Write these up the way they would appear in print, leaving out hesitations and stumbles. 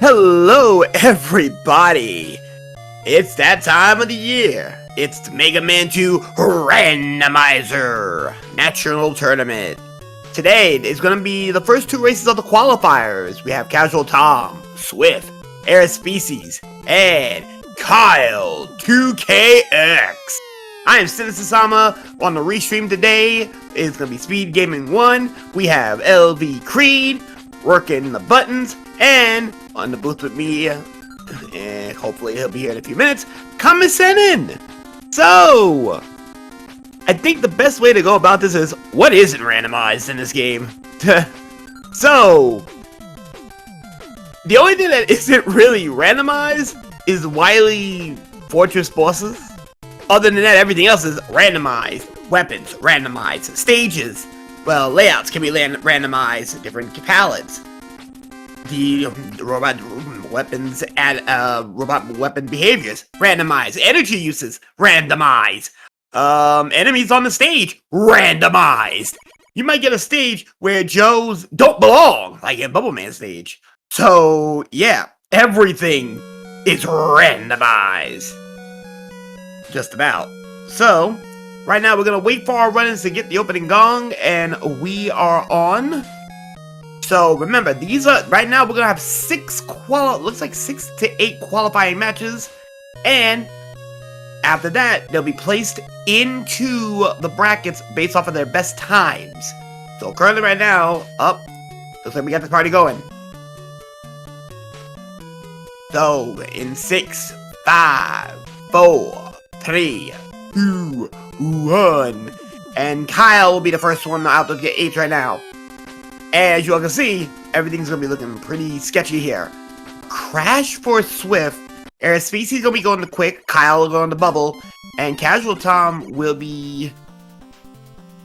Hello, everybody! It's that time of the year. It's the Mega Man 2 Randomizer National Tournament. Today is going to be the first two races of the qualifiers. We have Casual Tom, Swift, Air Species, and Kyle 2KX. I am Cinesasama. On the restream today is going to be Speedgaming 1. We have LV Creed working the buttons, and on the booth with me, and hopefully he'll be here in a few minutes, Kamisenen! So, I think the best way to go about this is, what isn't randomized in this game? So, the only thing that isn't really randomized is Wily Fortress bosses. Other than that, everything else is randomized. Weapons, randomized. Stages, well, layouts can be randomized. Different palettes. The robot weapons and robot weapon behaviors, randomized. Energy uses, randomized. Enemies on the stage, randomized. You might get a stage where Joes don't belong, like a Bubble Man stage. So, yeah, everything is randomized. Just about. So, right now we're gonna wait for our runners to get the opening gong, and we are on. So remember, these are right now we're gonna have looks like 6 to 8 qualifying matches, and after that they'll be placed into the brackets based off of their best times. So currently right now, looks like we got the party going. So in 6, 5, 4, 3, 2, 1, and Kyle will be the first one out to get 8 right now. As you all can see, everything's gonna be looking pretty sketchy here. Crash for Swift, Air Species gonna be going to Quick, Kyle will go on the Bubble, and Casual Tom will be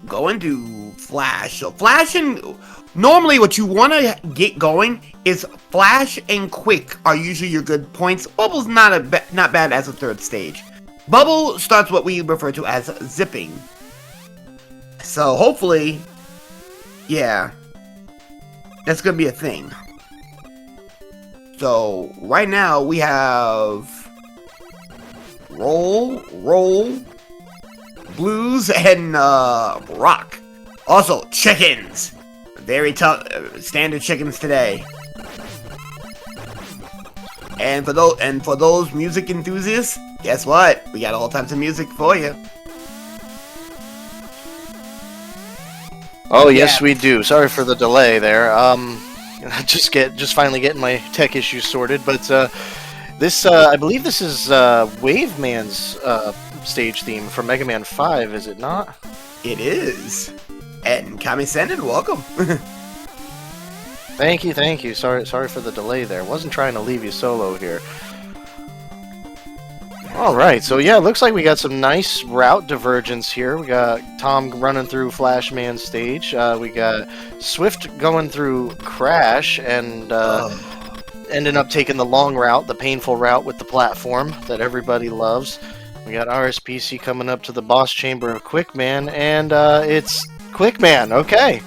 going to Flash. So Flash and normally what you want to get going is Flash and Quick are usually your good points. Bubble's not bad as a third stage. Bubble starts what we refer to as zipping. So hopefully, yeah, that's gonna be a thing. So right now we have roll, blues, and rock. Also chickens, very tough, standard chickens today. And for those music enthusiasts, guess what? We got all types of music for you. Oh yes, we do. Sorry for the delay there. Just finally getting my tech issues sorted. But this, I believe this is Waveman's stage theme from Mega Man 5, is it not? It is. And Kamisenen, welcome. Thank you. Sorry for the delay there. Wasn't trying to leave you solo here. Alright, so yeah, looks like we got some nice route divergence here. We got Tom running through Flashman's stage. We got Swift going through Crash and ending up taking the long route, the painful route with the platform that everybody loves. We got RSPC coming up to the boss chamber of Quickman, and it's Quickman, okay.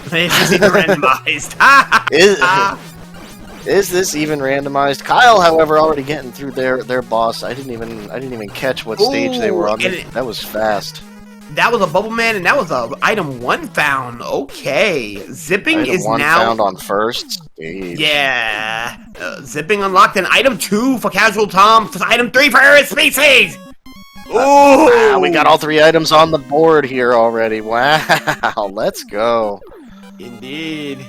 It's even randomized. Is this even randomized? Kyle, however, already getting through their boss. I didn't even catch what stage they were on. That was fast. That was a Bubble Man, and that was a item 1 found. Okay, zipping item is 1 now found on first stage. Yeah, zipping unlocked, and item 2 for Casual Tom. Item 3 for Air Species. Ooh, wow, we got all 3 items on the board here already. Wow, let's go. Indeed.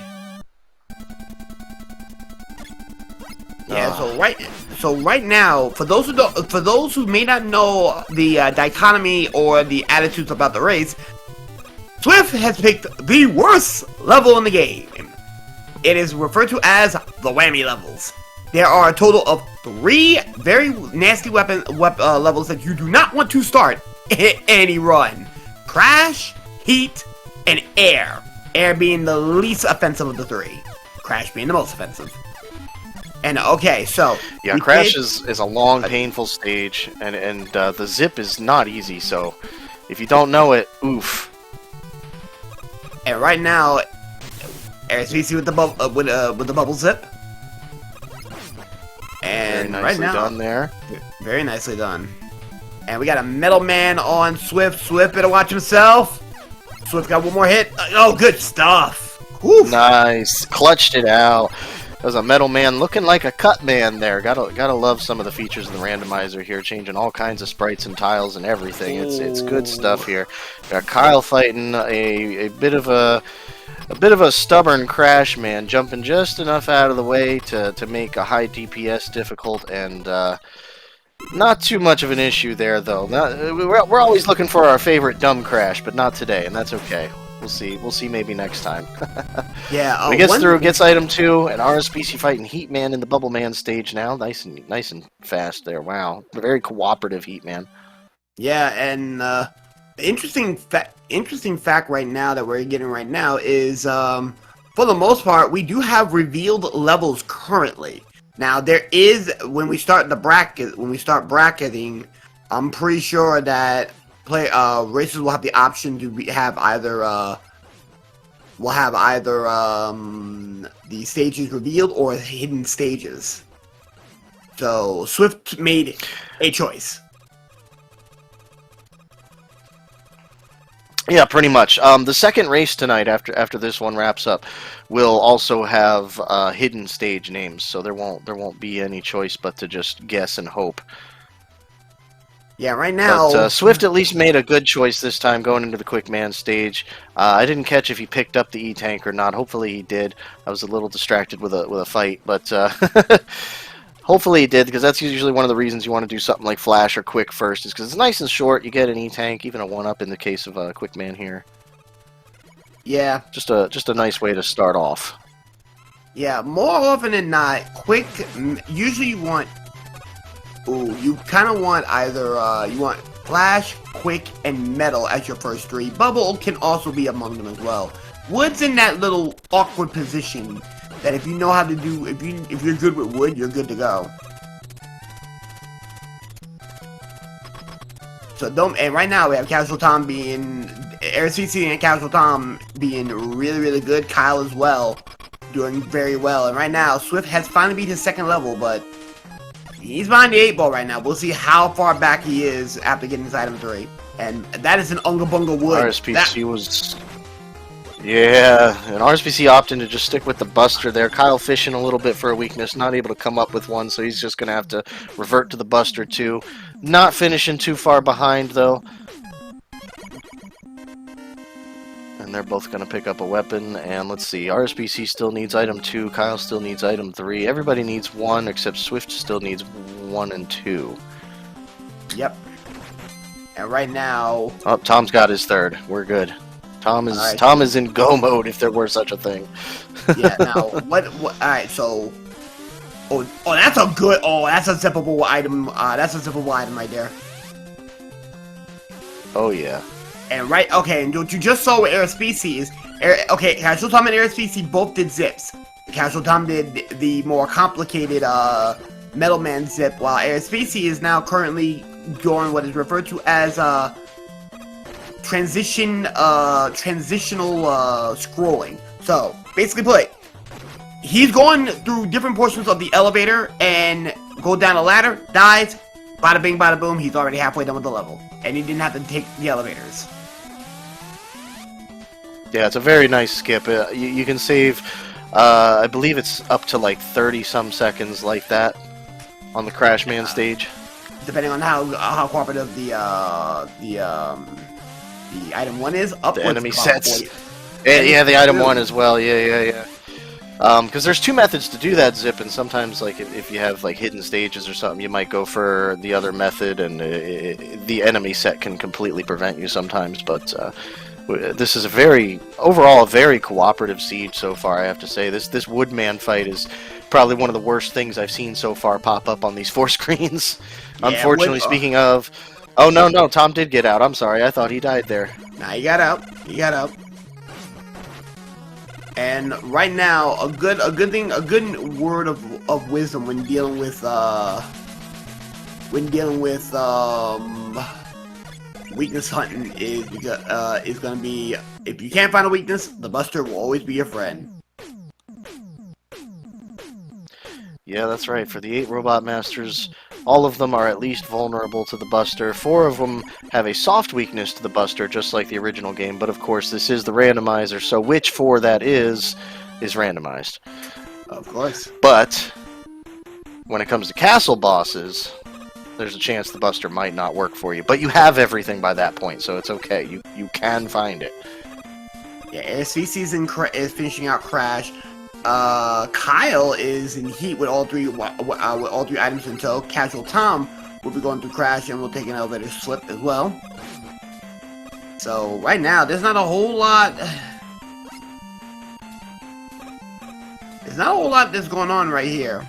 Yeah, so right now, for those who may not know the dichotomy or the attitudes about the race, Swift has picked the worst level in the game. It is referred to as the whammy levels. There are a total of 3 very nasty levels that you do not want to start any run: Crash, Heat, and Air. Air being the least offensive of the 3. Crash being the most offensive. And okay, so yeah, Crash is a long, painful stage, and the zip is not easy. So if you don't know it, oof. And right now, SVC with the bubble zip. And Very right nicely now, done there. very nicely done. And we got a Metal Man on Swift. Swift better watch himself. Swift got one more hit. Oh, good stuff. Woof. Nice, clutched it out. That was a Metal Man looking like a cut man there. Gotta love some of the features of the randomizer here, changing all kinds of sprites and tiles and everything. It's good stuff here. Got Kyle fighting a bit of a stubborn Crash Man, jumping just enough out of the way to make a high DPS difficult, and not too much of an issue there though. We're always looking for our favorite dumb Crash, but not today, and that's okay. We'll see maybe next time. Yeah, he gets through, gets item 2, and RSPC fighting Heat Man in the Bubble Man stage now. Nice and fast there. Wow, a very cooperative Heat Man. Yeah, and the interesting fact right now that we're getting right now is, for the most part, we do have revealed levels currently. Now there is, when we start bracketing, I'm pretty sure that racers will have the option to have either the stages revealed or hidden stages. So Swift made a choice. Yeah, pretty much. The second race tonight, after this one wraps up, will also have hidden stage names, so there won't be any choice but to just guess and hope. Yeah, right now... But Swift at least made a good choice this time going into the Quick Man stage. I didn't catch if he picked up the E-Tank or not. Hopefully he did. I was a little distracted with a fight, but hopefully he did, because that's usually one of the reasons you want to do something like Flash or Quick first, is because it's nice and short. You get an E-Tank, even a 1-up in the case of Quick Man here. Yeah. Just a nice way to start off. Yeah, more often than not, Quick, usually you want... Ooh, you kind of want either, you want Flash, Quick, and Metal as your first 3. Bubble can also be among them as well. Wood's in that little awkward position that if you know how to do, if you're good with Wood, you're good to go. So and right now we have Casual Tom being, RCC and Casual Tom being really, really good. Kyle as well, doing very well. And right now, Swift has finally beat his second level, but he's behind the 8 ball right now. We'll see how far back he is after getting his item 3. And that is an Unga Bunga Wood. RSPC was... Yeah, and RSPC opting to just stick with the Buster there. Kyle fishing a little bit for a weakness, not able to come up with one, so he's just going to have to revert to the Buster too. Not finishing too far behind, though. And they're both going to pick up a weapon, and let's see, RSPC still needs item 2, Kyle still needs item 3. Everybody needs 1, except Swift still needs 1 and 2. Yep. And right now... Oh, Tom's got his 3rd. We're good. Tom is in go mode, if there were such a thing. Yeah, now, what, alright, so... Oh, that's a good, that's a zippable item, that's a zippable item right there. Oh, yeah. And okay, and what you just saw with Air Species, okay, Casual Tom and Air Species both did zips. Casual Tom did the more complicated, Metal Man zip, while Air Species is now currently doing what is referred to as, transitional scrolling. So basically put, he's going through different portions of the elevator and go down a ladder, dies, bada bing bada boom, he's already halfway done with the level, and he didn't have to take the elevators. Yeah, it's a very nice skip. You can save, I believe it's up to like 30 some seconds like that on the Crash Man stage, depending on how cooperative the item 1 is. The enemy sets. Yeah, the item 1 as well. Yeah. Because there's 2 methods to do that zip, and sometimes, like, if you have like hidden stages or something, you might go for the other method, and the enemy set can completely prevent you sometimes. But this is overall a very cooperative siege so far. I have to say, this Woodman fight is probably one of the worst things I've seen so far pop up on these 4 screens. Yeah, unfortunately, speaking of. Oh, no, Tom did get out. I'm sorry, I thought he died there. Nah, he got out. And right now, a good word of wisdom when dealing with weakness hunting is gonna be, if you can't find a weakness, the Buster will always be your friend. Yeah, that's right. For the 8 Robot Masters, all of them are at least vulnerable to the Buster. 4 of them have a soft weakness to the Buster, just like the original game. But of course, this is the randomizer, so which 4 that is randomized. Of course. But when it comes to castle bosses, there's a chance the Buster might not work for you. But you have everything by that point, so it's okay. You can find it. Yeah, SVC is finishing out Crash. Kyle is in heat with all three items in tow. Casual Tom will be going through Crash and will take an elevator slip as well. So right now, there's not a whole lot. There's not a whole lot that's going on right here.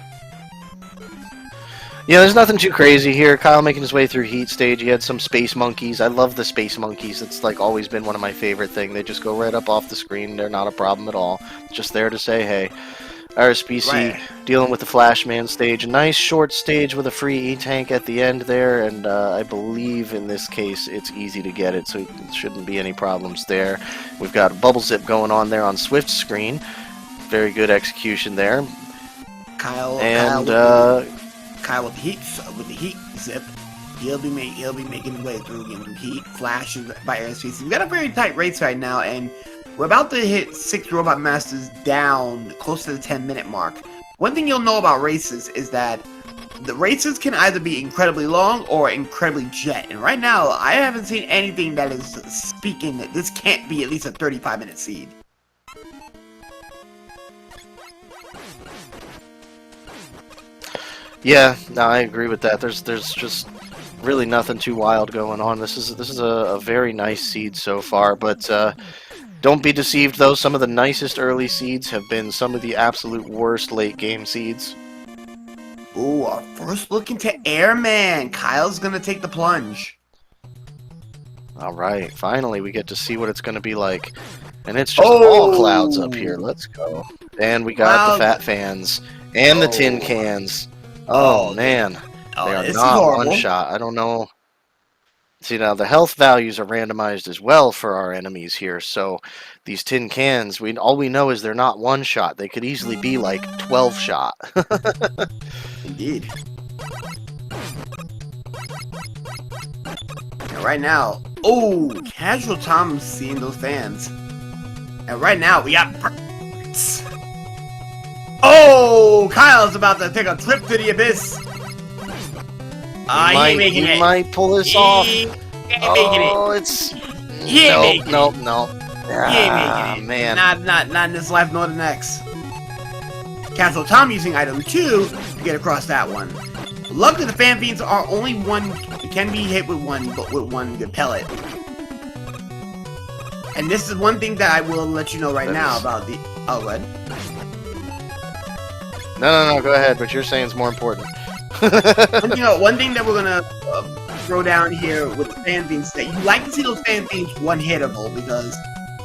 Yeah, there's nothing too crazy here. Kyle making his way through Heat Stage. He had some Space Monkeys. I love the Space Monkeys. It's like always been one of my favorite things. They just go right up off the screen. They're not a problem at all. Just there to say, hey. RSPC dealing with the Flashman stage. A nice short stage with a free E-Tank at the end there, and I believe in this case it's easy to get it, so it shouldn't be any problems there. We've got a Bubble Zip going on there on Swift's screen. Very good execution there. Kyle with the heat zip, he'll be making his way through getting through heat. Flash by airspace. We've got a very tight race right now, and we're about to hit 6 Robot Masters down close to the 10-minute mark. One thing you'll know about races is that the races can either be incredibly long or incredibly jet. And right now, I haven't seen anything that is speaking that this can't be at least a 35-minute seed. Yeah, no, I agree with that. There's just really nothing too wild going on. This is a very nice seed so far, but don't be deceived though. Some of the nicest early seeds have been some of the absolute worst late game seeds. Ooh, our first look into Airman. Kyle's gonna take the plunge. All right, finally we get to see what it's gonna be like, and it's just all clouds up here. Let's go. And we got the Fat Fans and the Tin Cans. Oh man, they are not one shot. I don't know. See, now the health values are randomized as well for our enemies here. So these tin cans, all we know is they're not one shot. They could easily be like 12 shot. Indeed. And right now, Casual Tom's seeing those fans. And right now we got birds. Kyle's about to take a trip to the abyss. He ain't making it. He might pull this off. He ain't making it. It's... He ain't making it. No. He ain't making it. Man. Not in this life nor the next. Casual Tom using item 2 to get across that one. Luckily the fan fiends are only one, can be hit with one, but with one good pellet. And this is one thing that I will let you know right now about the... Oh, what? No, go ahead, but you're saying it's more important. One thing that we're gonna throw down here with the fan fiends, that you like to see those fan fiends one-hittable, because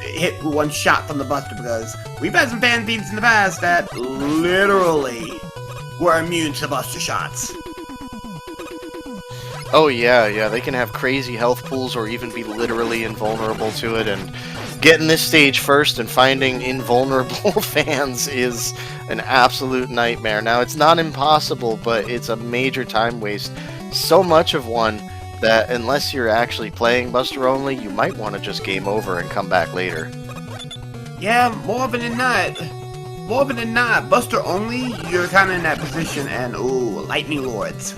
hit one shot from the Buster, because we've had some fan fiends in the past that literally were immune to Buster shots. Oh yeah, they can have crazy health pools or even be literally invulnerable to it, and getting this stage first and finding invulnerable fans is an absolute nightmare. Now, it's not impossible, but it's a major time waste. So much of one that unless you're actually playing Buster only, you might want to just game over and come back later. Yeah, more often than not, Buster only, you're kind of in that position, and Lightning Lords.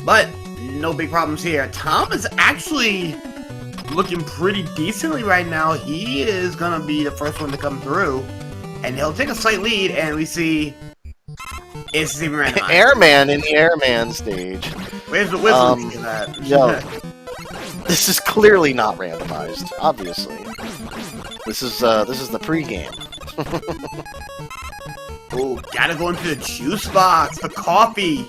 But no big problems here. Tom is actually looking pretty decently right now. He is gonna be the first one to come through, and he'll take a slight lead. And we see it's even randomized. Airman in the Airman stage. Where's the whistle in that? No, this is clearly not randomized. Obviously, this is the pregame. Gotta go into the juice box, the coffee.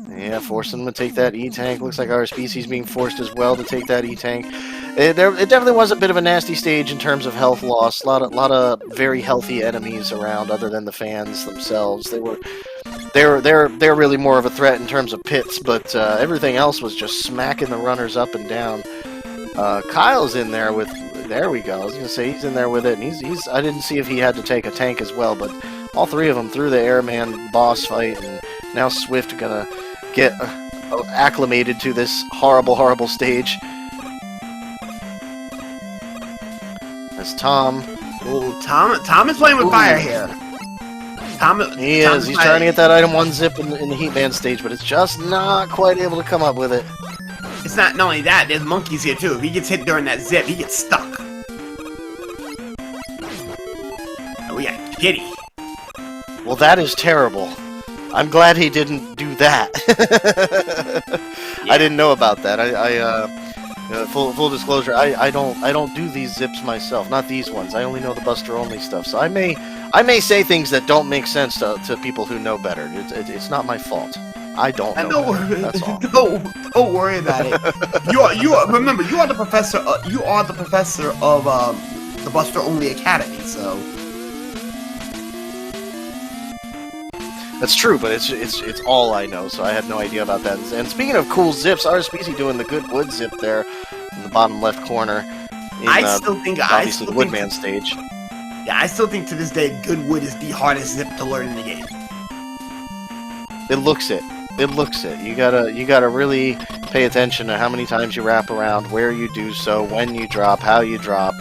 Yeah, forcing them to take that E-Tank. Looks like our species being forced as well to take that E-Tank. It definitely was a bit of a nasty stage in terms of health loss. A lot of very healthy enemies around, other than the fans themselves. They're really more of a threat in terms of pits, but everything else was just smacking the runners up and down. Kyle's in there with There we go. I was gonna say he's in there with it, and he's. I didn't see if he had to take a tank as well, but all three of them through the airman boss fight, and now Swift gonna get acclimated to this horrible stage. As Tom. Ooh, Tom is playing with fire here. He is. He's trying to get that item 1 zip in the Heatman stage, but it's just not quite able to come up with it. It's not only that, there's monkeys here too. If he gets hit during that zip, he gets stuck. And we got Kitty. Well, that is terrible. I'm glad he didn't do that. Yeah. I didn't know about that. Full disclosure, I don't do these zips myself. Not these ones. I only know the Buster only stuff. So I may say things that don't make sense to people who know better. It's not my fault. I don't know. That's all. Don't worry about it. Remember, you are the professor. You are the professor of the Buster Only Academy. So that's true, but it's all I know. So I had no idea about that. And speaking of cool zips, RSPC doing the good wood zip there in the bottom left corner. I still think the Woodman stage. Yeah, I still think to this day, good wood is the hardest zip to learn in the game. It looks it. It looks it. You gotta really pay attention to how many times you wrap around, where you do so, when you drop, how you drop,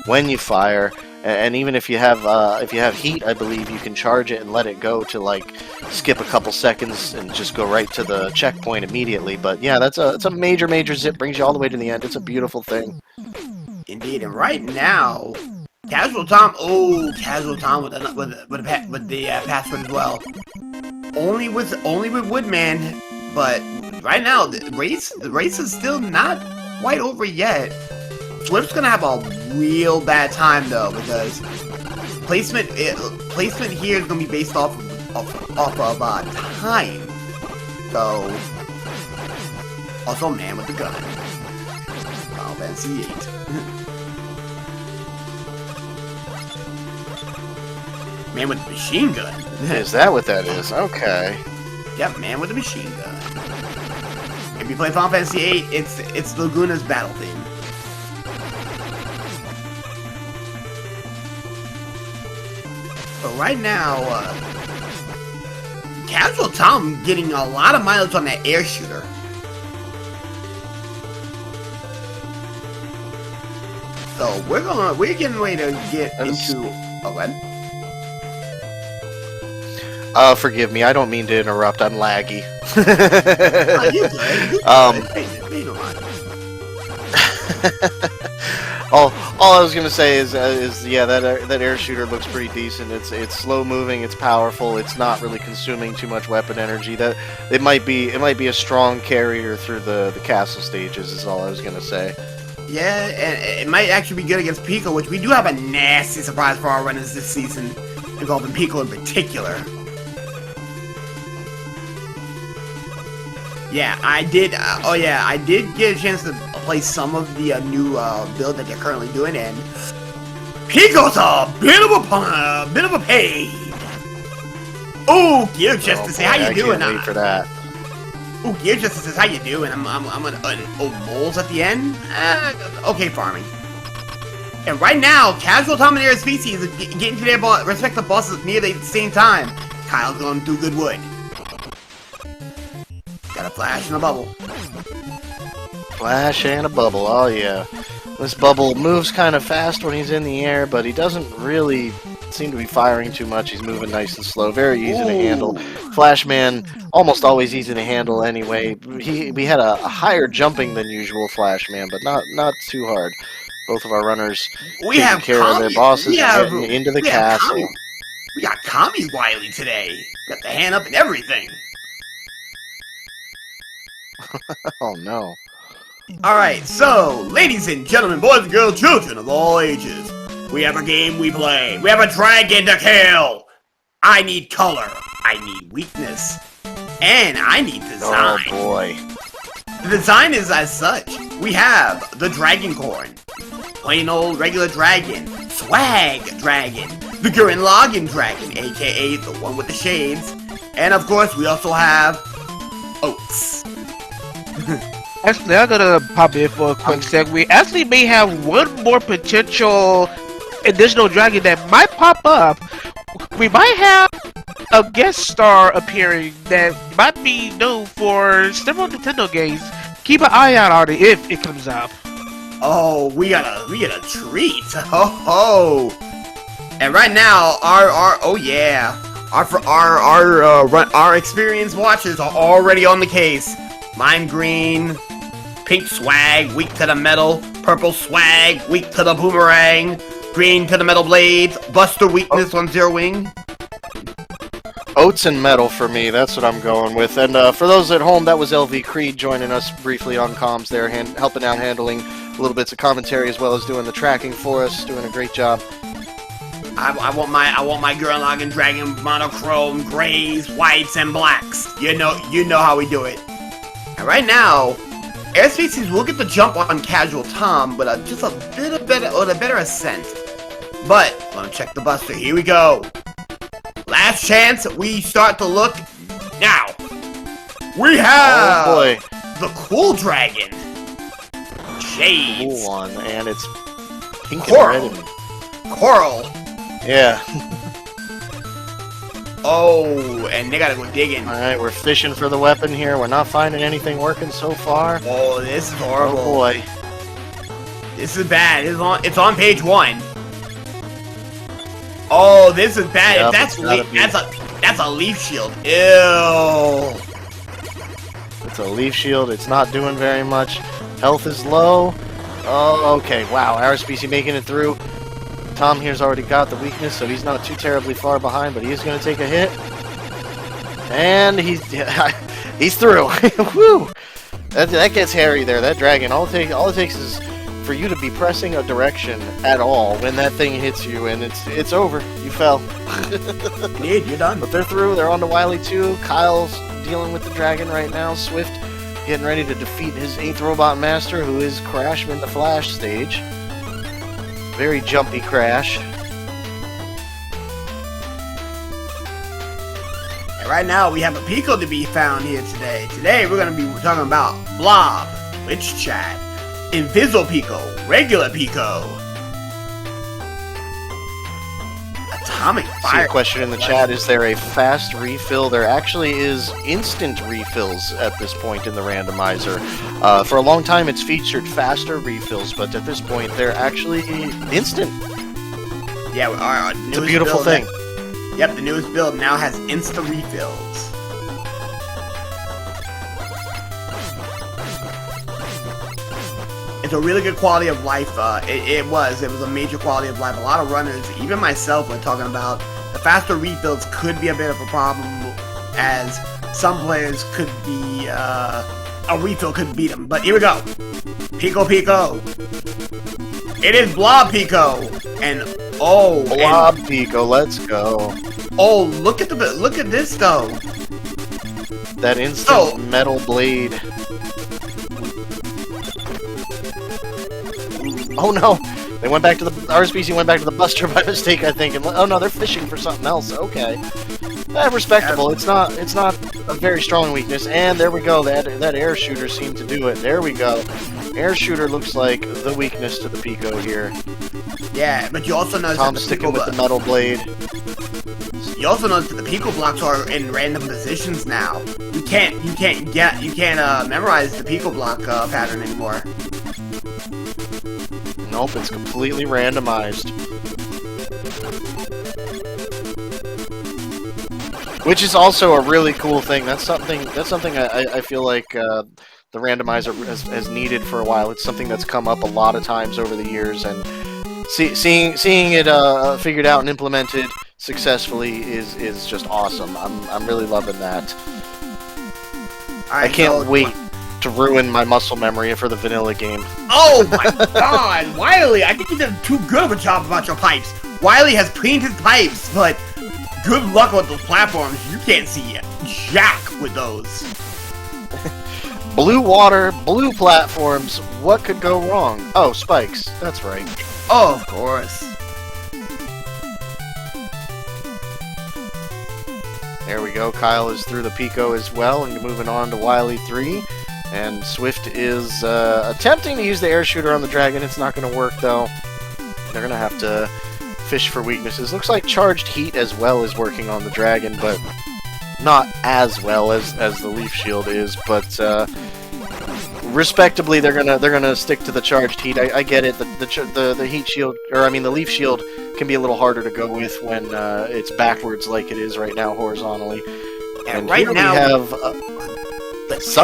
when you fire, and even if you have heat, I believe you can charge it and let it go to like skip a couple seconds and just go right to the checkpoint immediately. But yeah, it's a major zip, brings you all the way to the end. It's a beautiful thing. Indeed, and right now, Casual Tom. Oh, Casual Tom with the password as well. Only with Woodman, but right now the race is still not quite over yet. Swift's gonna have a real bad time though, because placement here is gonna be based off of time. So also man with the gun. Final Fantasy 8. Man with the machine gun. Is that what that is? Okay. Yep, man with a machine gun. If you play Final Fantasy 8, it's Laguna's battle theme. But right now, Casual Tom getting a lot of mileage on that air shooter. So we're getting ready to get into what? Forgive me, I don't mean to interrupt, I'm laggy. Oh, you good. All I was gonna say is yeah, that air shooter looks pretty decent. It's slow moving, it's powerful, it's not really consuming too much weapon energy. That it might be a strong carrier through the castle stages is all I was gonna say. Yeah, and it might actually be good against Pico, which we do have a nasty surprise for our runners this season, involving Pico in particular. Yeah, I did. I did get a chance to play some of the new build that they're currently doing, and Pico's a bit of a pain. Oh, Gear Justice, how you doing? Can't wait for that. Oh, Gear Justice says, how you doing? I'm gonna moles at the end. Okay, farming. And right now, Casual Tom and Species is getting to their respective bosses nearly at the same time. Kyle's going through good wood. Got a flash and a bubble. Flash and a bubble, oh yeah. This bubble moves kind of fast when he's in the air, but he doesn't really seem to be firing too much. He's moving nice and slow, very easy to handle. Flashman, almost always easy to handle anyway. We had a higher jumping than usual Flashman, but not too hard. Both of our runners taking care of their bosses and getting into the castle. We got Kami Wiley today. Got the hand up and everything. Oh no. Alright, so, ladies and gentlemen, boys and girls, children of all ages, we have a game we play. We have a dragon to kill. I need color. I need weakness. And I need design. Oh boy. The design is as such. We have the Dragon Corn, plain old regular dragon, Swag Dragon, the Gurren Lagann Dragon, aka the one with the shades, and of course we also have Oats. Actually, I'm gonna pop in for a quick segue. We actually may have one more potential additional dragon that might pop up. We might have a guest star appearing that might be known for several Nintendo games. Keep an eye out on it if it comes up. Oh, we got a treat. Ho ho. And right now, our experienced watchers are already on the case. Lime green, pink swag, weak to the metal. Purple swag, weak to the boomerang. Green to the metal blades. Buster weakness on Zero Wing. Oats and metal for me, that's what I'm going with. And for those at home, that was LV Creed joining us briefly on comms there, helping out, handling little bits of commentary as well as doing the tracking for us, doing a great job. I want my Gurren Lagann Dragon monochrome grays, whites, and blacks. You know how we do it. And right now, Air Species will get the jump on Casual Tom, but just a better ascent. But let me check the Buster. Here we go. Last chance. We start to look now. We have the Cool Dragon. Shades. Cool one, and it's pink Coral. and red. Coral. Yeah. Oh, and they gotta go digging. Alright, we're fishing for the weapon here. We're not finding anything working so far. Oh, this is horrible. Oh boy. This is bad. It's on page 1. Oh, this is bad. Yep, That's a leaf shield. Ew. It's a leaf shield. It's not doing very much. Health is low. Oh, okay. Wow. Our species making it through. Tom here's already got the weakness, so he's not too terribly far behind, but he is going to take a hit. And he's through. Woo! That gets hairy there. That dragon. All it takes is for you to be pressing a direction at all when that thing hits you, and it's over. You fell. Indeed, you're done. But they're through. They're on to Wily 2. Kyle's dealing with the dragon right now. Swift getting ready to defeat his 8th robot master, who is Crash in the Flash stage. Very jumpy Crash. And right now, we have a Pico to be found here today. Today, we're going to be talking about Blob, Witch Chat, Invisible Pico, Regular Pico, Atomic See Fire. a question in the chat, is there a fast refill? There actually is instant refills at this point in the randomizer. For a long time it's featured faster refills, but at this point they're actually instant. Yeah, our It's a beautiful thing. Yep, the newest build now has instant refills. It's a really good quality of life. It was a major quality of life. A lot of runners, even myself, were talking about the faster refills could be a bit of a problem, as some players could be a refill could beat them. But here we go, Pico Pico. It is Blob Pico, and Blob Pico, let's go. Oh, look at this though. That instant metal blade. Oh no! They went back to the our species went back to the Buster by mistake, I think. And oh no, they're fishing for something else. Okay, respectable. It's not a very strong weakness. And there we go. That air shooter seemed to do it. There we go. Air shooter looks like the weakness to the Pico here. Yeah, but you also notice Tom's sticking with the metal blade. You also notice that the Pico blocks are in random positions now. You can't memorize the Pico block pattern anymore. Nope, it's completely randomized. Which is also a really cool thing. That's something I feel like the randomizer has needed for a while. It's something that's come up a lot of times over the years, and seeing it figured out and implemented successfully is just awesome. I'm really loving that. I can't wait to ruin my muscle memory for the vanilla game. Oh my god, Wily! I think you did too good of a job about your pipes. Wily has cleaned his pipes, but good luck with those platforms. You can't see jack with those. Blue water, blue platforms. What could go wrong? Oh, spikes. That's right. Oh, of course. There we go. Kyle is through the Pico as well, and moving on to Wily 3. And Swift is attempting to use the air shooter on the dragon. It's not going to work, though. They're going to have to fish for weaknesses. Looks like charged heat as well is working on the dragon, but not as well as the leaf shield is. But respectably, they're gonna stick to the charged heat. I get it. The heat shield, or I mean the leaf shield, can be a little harder to go with when it's backwards like it is right now horizontally. And right now we have. Is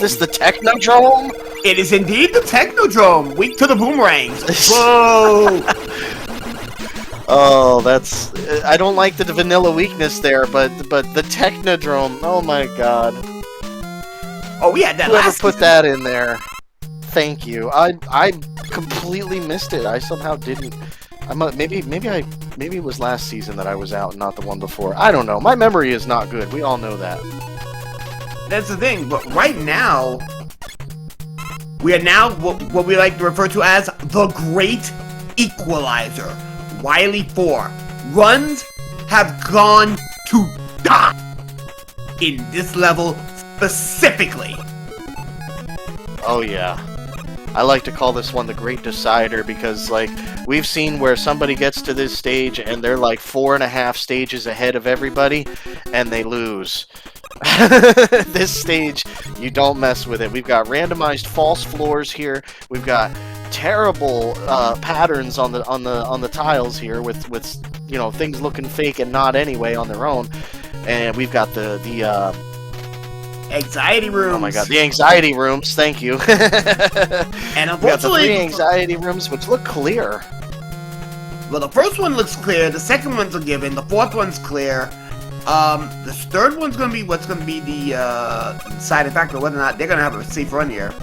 this the Technodrome? It is indeed the Technodrome. Weak to the boomerangs. Whoa! Oh, that's. I don't like the vanilla weakness there, but the Technodrome. Oh my god. Oh, we had that Whoever last put that in there. Thank you. I completely missed it. I somehow didn't. Maybe it was last season that I was out, not the one before. I don't know. My memory is not good. We all know that. That's the thing, but right now, we are now what we like to refer to as the Great Equalizer. Wily 4. Runs have gone to die in this level specifically. Oh yeah. I like to call this one the Great Decider because, like, we've seen where somebody gets to this stage and they're like 4.5 stages ahead of everybody and they lose. This stage, you don't mess with it. We've got randomized false floors here. We've got terrible patterns on the tiles here with you know, things looking fake and not anyway on their own. And we've got the anxiety rooms. Oh my god, the anxiety rooms, thank you. And unfortunately, we got the 3 anxiety rooms, which look clear. Well, the first one looks clear, the second one's a given, the fourth one's clear. The third one's gonna be what's gonna be the deciding factor whether or not they're gonna have a safe run here.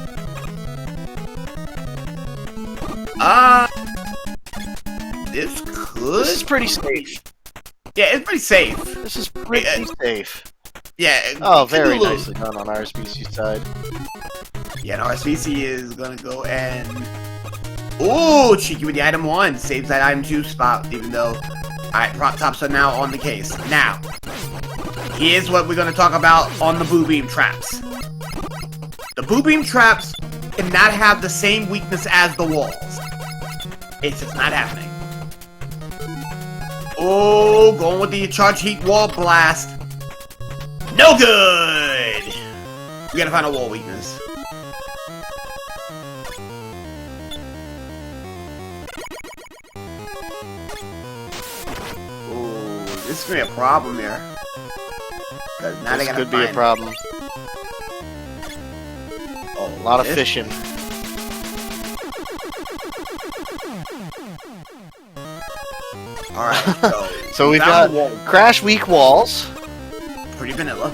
This is pretty safe. Yeah, it's pretty safe. This is pretty safe. Yeah. Oh, very nicely done on RSBC's side. Yeah, and RSBC is gonna go and... Ooh, cheeky with the item 1. Saves that item 2 spot, even though... Alright, prop tops are now on the case. Now, here's what we're gonna talk about on the Boo Beam traps. The Boo Beam traps cannot have the same weakness as the walls. It's just not happening. Oh, going with the charge heat wall blast. No good! We gotta find a wall weakness. Ooh, this is gonna be a problem here. Cause now this they could be a problem. Oh, a lot of fishing. Alright, so we've got crash weak walls. Pretty vanilla.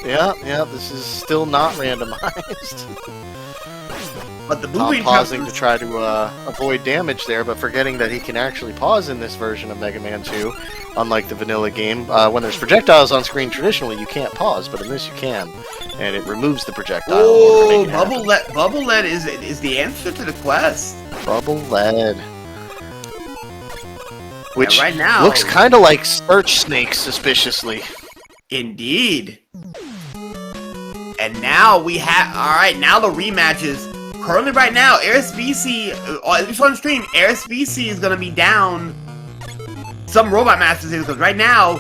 Yeah, this is still not randomized. But the Tom pausing to try to avoid damage there, but forgetting that he can actually pause in this version of Mega Man 2, unlike the vanilla game. When there's projectiles on screen, traditionally you can't pause, but in this you can, and it removes the projectile. Oh, bubble lead is the answer to the quest. Bubble lead. Which right now looks kind of like search snakes, suspiciously. Indeed. And now we have... Alright, now the rematches. Currently right now, AirSBC, at least on stream, AirSBC is going to be down some Robot Masters here, because right now,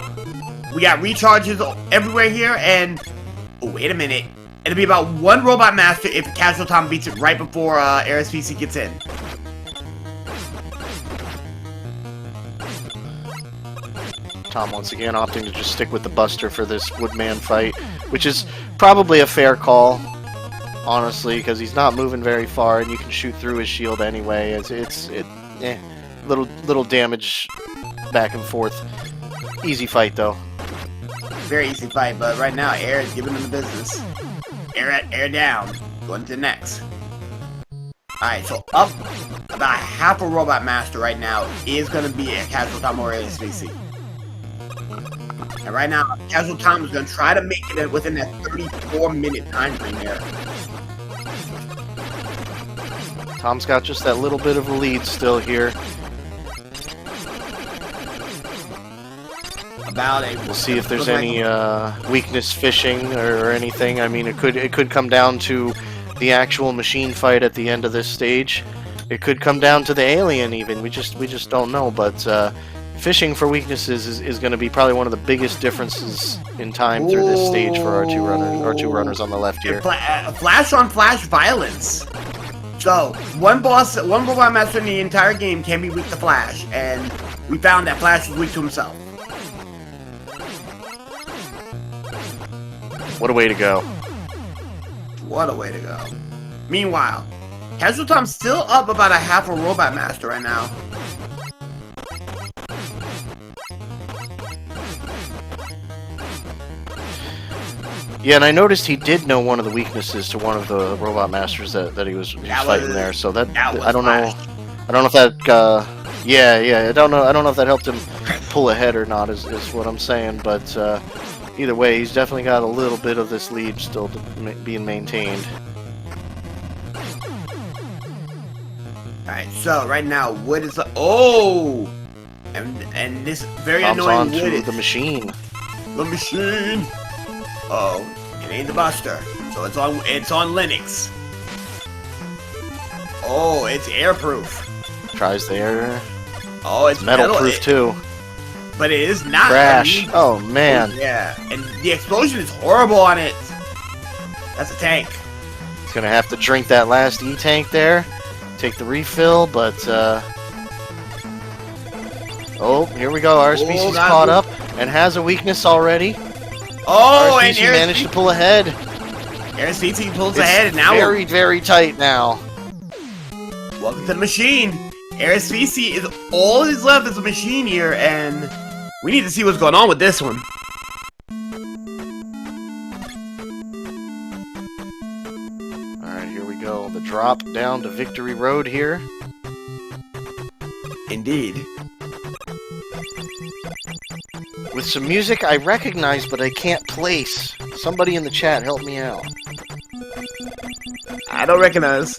we got recharges everywhere here, and... Oh, wait a minute. It'll be about 1 Robot Master if Casual Tom beats it right before AirSBC gets in. Tom once again opting to just stick with the Buster for this Woodman fight, which is probably a fair call, honestly, because he's not moving very far and you can shoot through his shield anyway. Little damage back and forth. Easy fight though. Very easy fight, but right now Air is giving him the business. Air down, going to the next. Alright, so up about half a Robot Master right now is going to be a Casual Tom or ASVC. And right now, Casual Tom is going to try to make it within that 34-minute time frame there. Tom's got just that little bit of a lead still here. about it. We'll see if there's any weakness fishing or anything. I mean, it could come down to the actual machine fight at the end of this stage. It could come down to the alien even. We just don't know. But fishing for weaknesses is going to be probably one of the biggest differences in time through this stage for our two runners on the left here. Flash on flash violence. So one robot master in the entire game can be weak to Flash, and we found that Flash was weak to himself. What a way to go. What a way to go. Meanwhile, Casual Tom's still up about a half a robot master right now. Yeah, and I noticed he did know one of the weaknesses to one of the robot masters that he was fighting there. So that I don't know. I don't know if that. Yeah. I don't know if that helped him pull ahead or not. Is what I'm saying. But either way, he's definitely got a little bit of this lead still being maintained. All right. So right now, Wood is and this very Tom's annoying on Wood to is the machine. the machine. Oh, it ain't the Buster, so it's on Linux. Oh, it's airproof. Tries the air. Oh, it's metal-proof too. But it is not. Crash. Oh man. Yeah, and the explosion is horrible on it. That's a tank. He's gonna have to drink that last E-tank there. Take the refill, but oh, here we go. Our species caught up and has a weakness already. Oh, RSPC and Air managed to pull ahead. RSPC pulls ahead, and now very, very tight now. Welcome to the machine. RSPC is all that's left is a machine here, and we need to see what's going on with this one. All right, here we go. The drop down to Victory Road here. Indeed. With some music I recognize, but I can't place. Somebody in the chat, help me out. I don't recognize.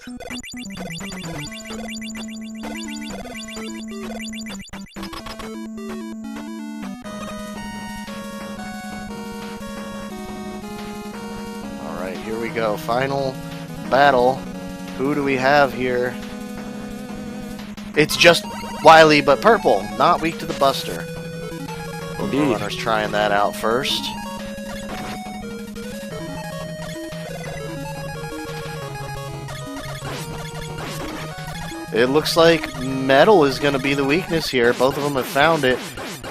Alright, here we go. Final battle. Who do we have here? It's just Wily, but purple. Not weak to the Buster. Indeed. Runner's trying that out first. It looks like metal is going to be the weakness here. Both of them have found it.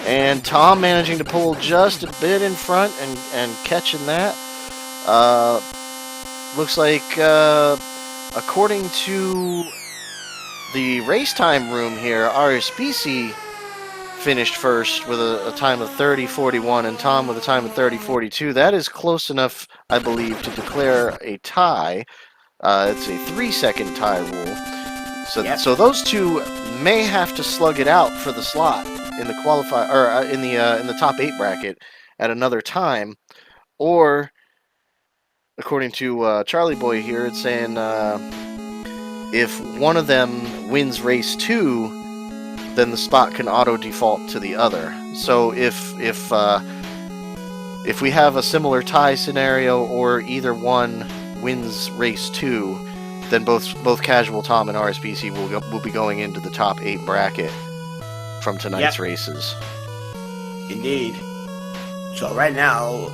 And Tom managing to pull just a bit in front and catching that. Looks like, according to the race time room here, RSPC finished first with a time of 30:41, and Tom with a time of 30:42. That is close enough, I believe, to declare a tie. It's a 3-second tie rule. So, so those two may have to slug it out for the slot in the qualifier, or in the top 8 bracket at another time, or according to Charlie Boy here, it's saying if one of them wins race 2, then the spot can auto default to the other. So if we have a similar tie scenario, or either one wins race 2, then both Casual Tom and RSPC will be going into the top 8 bracket from tonight's races. Indeed. So right now,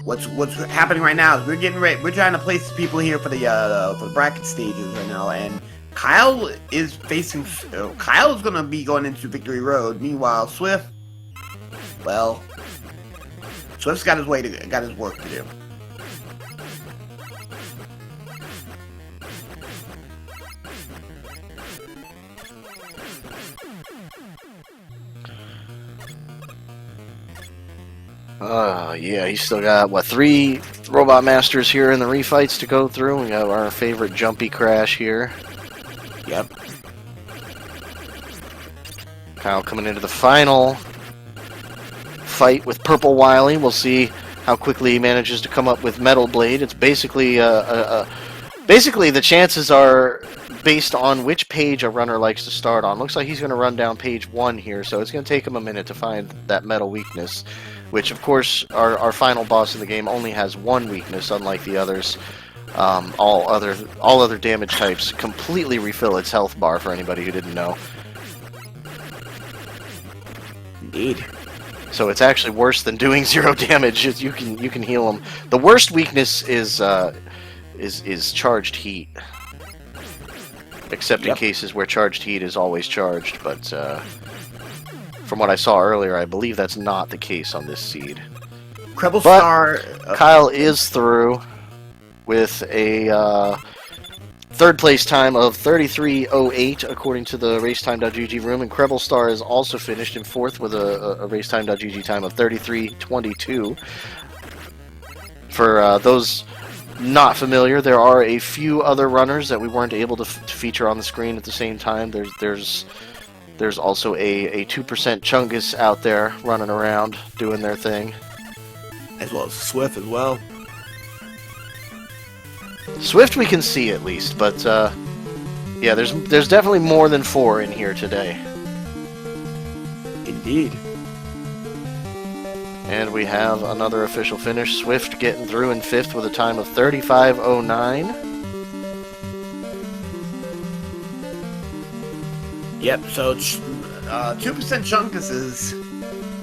what's happening right now is we're getting ready. We're trying to place people here for the bracket stages right now, and Kyle is facing. Kyle is going to be going into Victory Road. Meanwhile, Swift, well, Swift's got his work to do. Yeah, he's still got, what, 3 Robot Masters here in the refights to go through. We got our favorite Jumpy Crash here. Yep. Kyle coming into the final fight with Purple Wily. We'll see how quickly he manages to come up with Metal Blade. It's basically, basically the chances are based on which page a runner likes to start on. Looks like he's going to run down page 1 here, so it's going to take him a minute to find that metal weakness, which, of course, our final boss in the game only has 1 weakness, unlike the others. All other damage types completely refill its health bar, for anybody who didn't know. Indeed. So it's actually worse than doing 0 damage. You can heal them. The worst weakness is charged heat, except in cases where charged heat is always charged. But from what I saw earlier, I believe that's not the case on this seed. Treble But Star. Kyle is through with a third place time of 33:08 according to the racetime.gg room, and Krebel Star is also finished in 4th with a racetime.gg time of 33:22. For those not familiar, there are a few other runners that we weren't able to feature on the screen at the same time. There's also a 2% Chungus out there running around doing their thing, As well as Swift as well. Swift we can see at least, but yeah, there's definitely more than 4 in here today. Indeed. And we have another official finish. Swift getting through in 5th with a time of 35:09. Yep, so 2% Chunkus is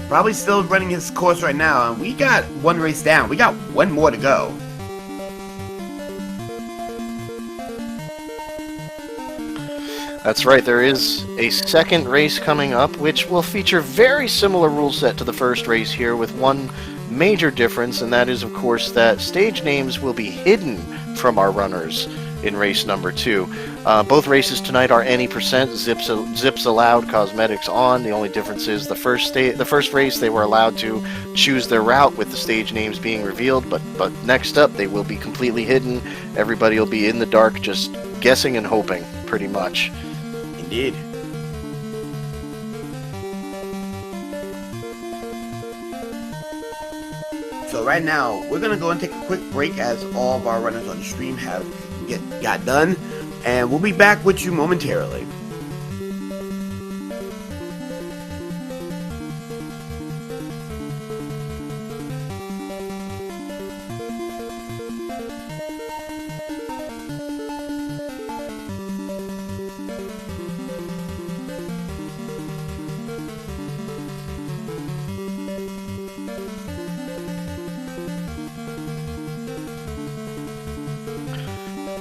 probably still running his course right now, and we got 1 race down. We got 1 more to go. That's right, there is a second race coming up, which will feature very similar rule set to the first race here, with one major difference, and that is, of course, that stage names will be hidden from our runners in race number 2. Both races tonight are any percent, zips allowed, cosmetics on. The only difference is the first race they were allowed to choose their route with the stage names being revealed, but next up they will be completely hidden. Everybody will be in the dark, just guessing and hoping, pretty much. Indeed. So right now, we're going to go and take a quick break as all of our runners on stream have got done, and we'll be back with you momentarily.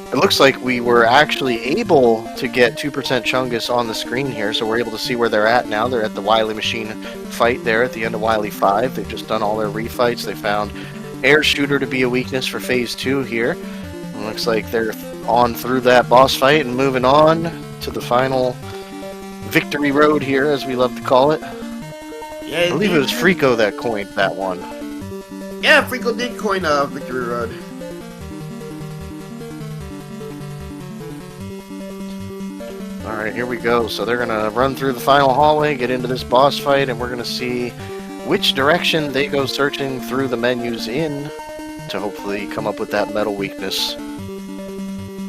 It looks like we were actually able to get 2% Chungus on the screen here, so we're able to see where they're at now. They're at the Wily Machine fight there at the end of Wily 5. They've just done all their refights. They found Air Shooter to be a weakness for Phase 2 here. It looks like they're on through that boss fight and moving on to the final victory road here, as we love to call it. Yeah, I believe it was Frico that coined that one. Yeah, Frico did coin Victory Road. Alright, here we go. So they're going to run through the final hallway, get into this boss fight, and we're going to see which direction they go searching through the menus in to hopefully come up with that metal weakness.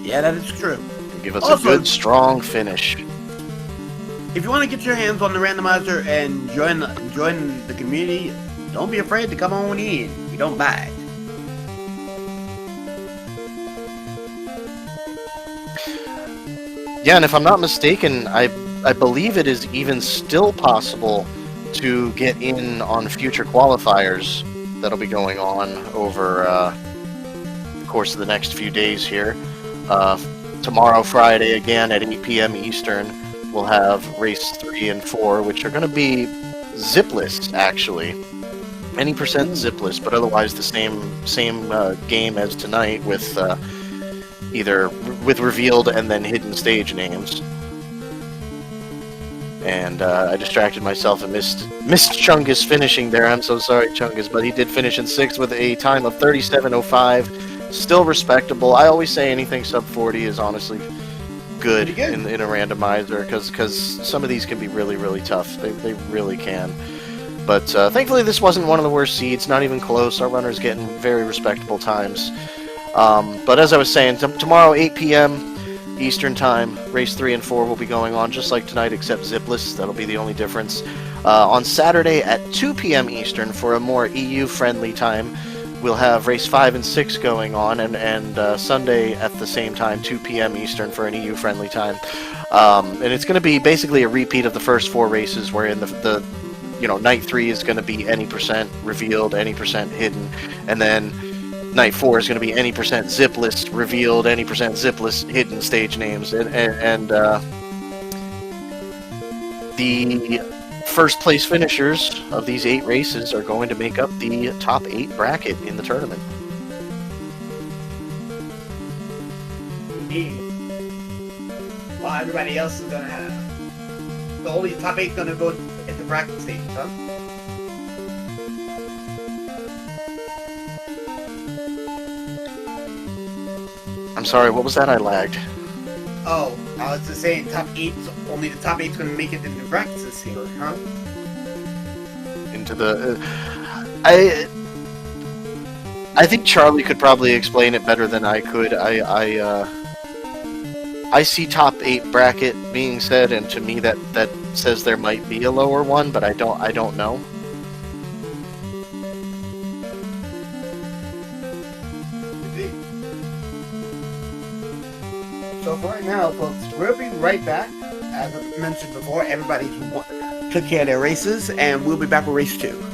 Yeah, that is true. And give us Also, a good, strong finish. If you want to get your hands on the randomizer and join the community, don't be afraid to come on in. We don't bite. Yeah, and if I'm not mistaken, I believe it is even still possible to get in on future qualifiers that'll be going on over the course of the next few days here. Tomorrow, Friday, again at 8 p.m. Eastern, we'll have race 3 and 4, which are going to be zipless, actually. Any percent zipless, but otherwise the same game as tonight, with either with revealed and then hidden stage names. And I distracted myself and missed Chungus finishing there. I'm so sorry, Chungus, but he did finish in 6th with a time of 37:05. Still respectable. I always say anything sub 40 is honestly good in a randomizer, because some of these can be really, really tough. They really can. But thankfully this wasn't one of the worst seeds, not even close. Our runner's getting very respectable times. But as I was saying, tomorrow 8 p.m. Eastern Time. Race 3 and 4 will be going on just like tonight, except zipless. That'll be the only difference. On Saturday at 2 p.m. Eastern for a more EU-friendly time, we'll have race 5 and 6 going on, and Sunday at the same time, 2 p.m. Eastern for an EU-friendly time. And it's going to be basically a repeat of the first 4 races, wherein the night 3 is going to be any percent revealed, any percent hidden, and then night 4 is going to be any percent zipless revealed, any percent zipless hidden stage names, and the first place finishers of these 8 races are going to make up the top 8 bracket in the tournament. Well, everybody else is gonna have the only top 8 gonna go at the bracket stage, huh? I'm sorry, what was that? I lagged. Oh, I was just saying top 8, only the top 8's gonna make it into the brackets this year, huh? Into the... I think Charlie could probably explain it better than I could. I see top 8 bracket being said, and to me that says there might be a lower one, but I don't know. So for right now, folks, we'll be right back. As I mentioned before, everybody took care of their races, and we'll be back with race 2.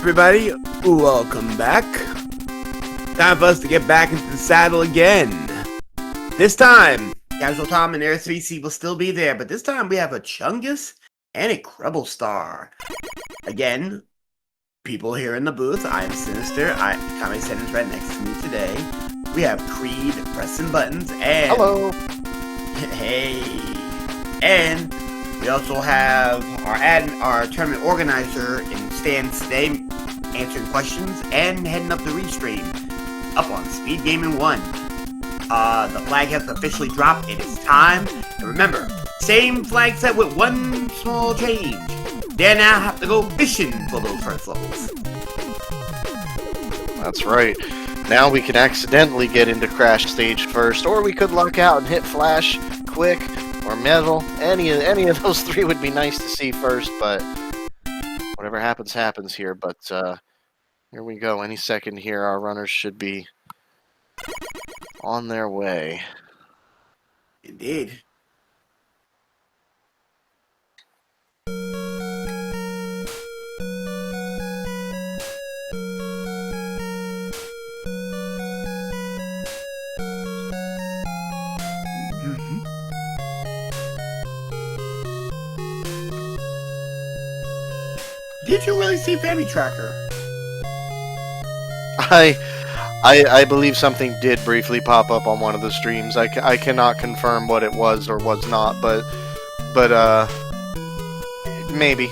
Everybody, welcome back. Time for us to get back into the saddle again. This time, Casual Tom and SVC will still be there, but this time we have a Chungus and a Crubble Star. Again, people here in the booth. I am Sinister. Kami Sen is right next to me today. We have Creed pressing buttons and Hello. hey, and we also have our tournament organizer in Stan today, answering questions and heading up the restream up on Speedgaming 1. The flag has officially dropped. It is time. And remember, same flag set with one small change. They now have to go fishing for those first levels. That's right. Now we can accidentally get into Crash stage first, or we could luck out and hit Flash, Quick, or Metal. Any of those three would be nice to see first, but whatever happens, happens here. But here we go. Any second here, our runners should be on their way. Indeed. Did you really see Family Tracker? I believe something did briefly pop up on one of the streams. I cannot confirm what it was or was not, but maybe.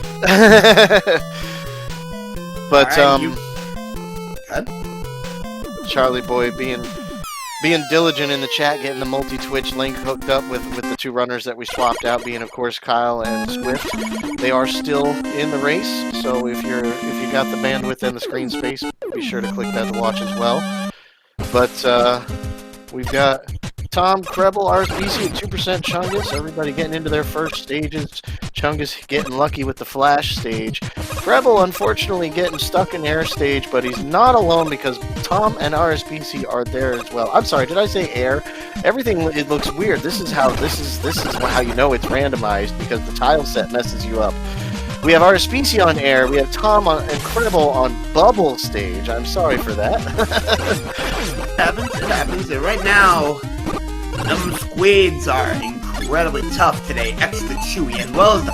But Right, Charlie Boy being diligent in the chat, getting the multi-Twitch link hooked up with the two runners that we swapped out, being of course Kyle and Swift. They are still in the race, so if you got the bandwidth and the screen space, be sure to click that to watch as well. But we've got Tom, Krebel, RSBC, and 2% Chungus. Everybody getting into their first stages. Chungus getting lucky with the Flash stage. Krebel, unfortunately, getting stuck in Air stage, but he's not alone because Tom and RSBC are there as well. I'm sorry, did I say Air? Everything, it looks weird. This is how you know it's randomized, because the tile set messes you up. We have RSBC on Air. We have Tom and Krebel on Bubble stage. I'm sorry for that. It happens. And right now, them squids are incredibly tough today, extra chewy, as well as the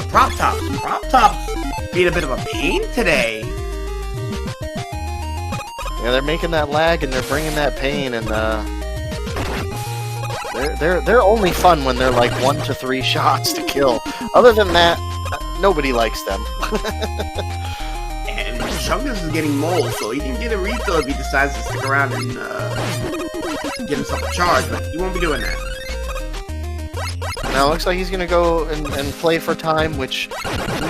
prop tops. Prop tops being a bit of a pain today. Yeah, they're making that lag and they're bringing that pain, and they're only fun when they're like 1 to 3 shots to kill. Other than that, nobody likes them. And Chungus is getting mold, so he can get a refill if he decides to stick around and get himself a charge, but he won't be doing that. Now, it looks like he's going to go and play for time, which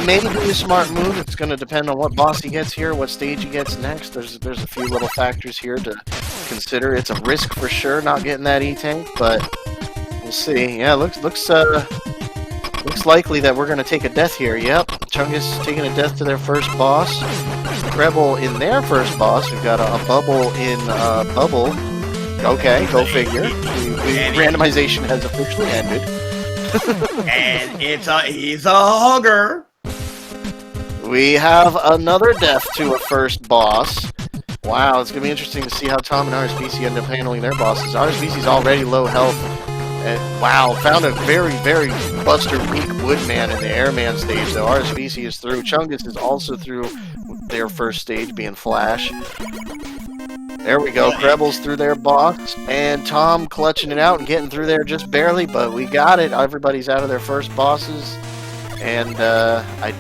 may be a smart move. It's going to depend on what boss he gets here, what stage he gets next. There's a few little factors here to consider. It's a risk for sure not getting that E-Tank, but we'll see. Yeah, looks likely that we're going to take a death here. Yep, Chungus taking a death to their first boss. Krebel in their first boss. We've got a Bubble in Bubble. Okay, go figure. Randomization has officially ended. And he's a hugger. We have another death to a first boss. Wow, it's going to be interesting to see how Tom and RSBC end up handling their bosses. RSBC's already low health. And wow, found a very, very Buster weak Woodman in the Airman stage, though. RSBC is through. Chungus is also through their first stage, being Flash. There we go. Krebel's through their boss, and Tom clutching it out and getting through there just barely, but we got it. Everybody's out of their first bosses, and I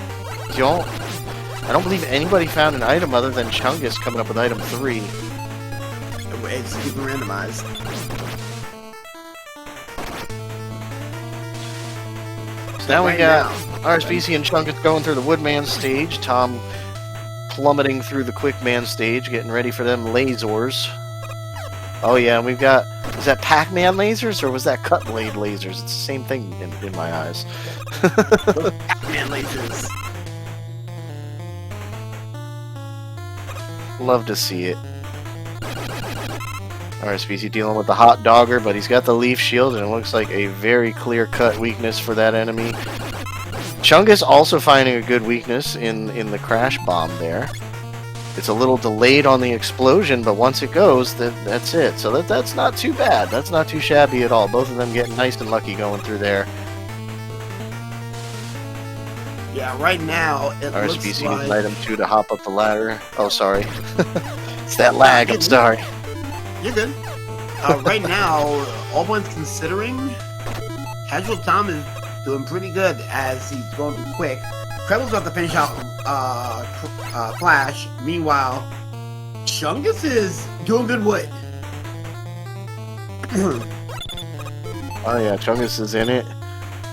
don't believe anybody found an item other than Chungus coming up with item 3. It's even randomized. So now we got RSBC and Chungus going through the Woodman stage. Tom plummeting through the Quickman stage, getting ready for them lasers. Oh yeah, and we've got, is that Pac-Man lasers or was that Cut Blade lasers? It's the same thing in my eyes. Pac-Man lasers. Love to see it. RSBC dealing with the hot dogger, but he's got the leaf shield, and it looks like a very clear-cut weakness for that enemy. Chungus also finding a good weakness in the crash bomb there. It's a little delayed on the explosion, but once it goes, that's it. So that's not too bad. That's not too shabby at all. Both of them getting nice and lucky going through there. Yeah, right now, it RSBC looks needs like... item 2 to hop up the ladder. Oh, sorry. It's that lag, I'm sorry. You're good. Right now, all one's considering, Casual Tom is doing pretty good as he's going through quick. Treble's about to finish off Flash. Meanwhile, Chungus is doing good wood. Oh yeah, Chungus is in it.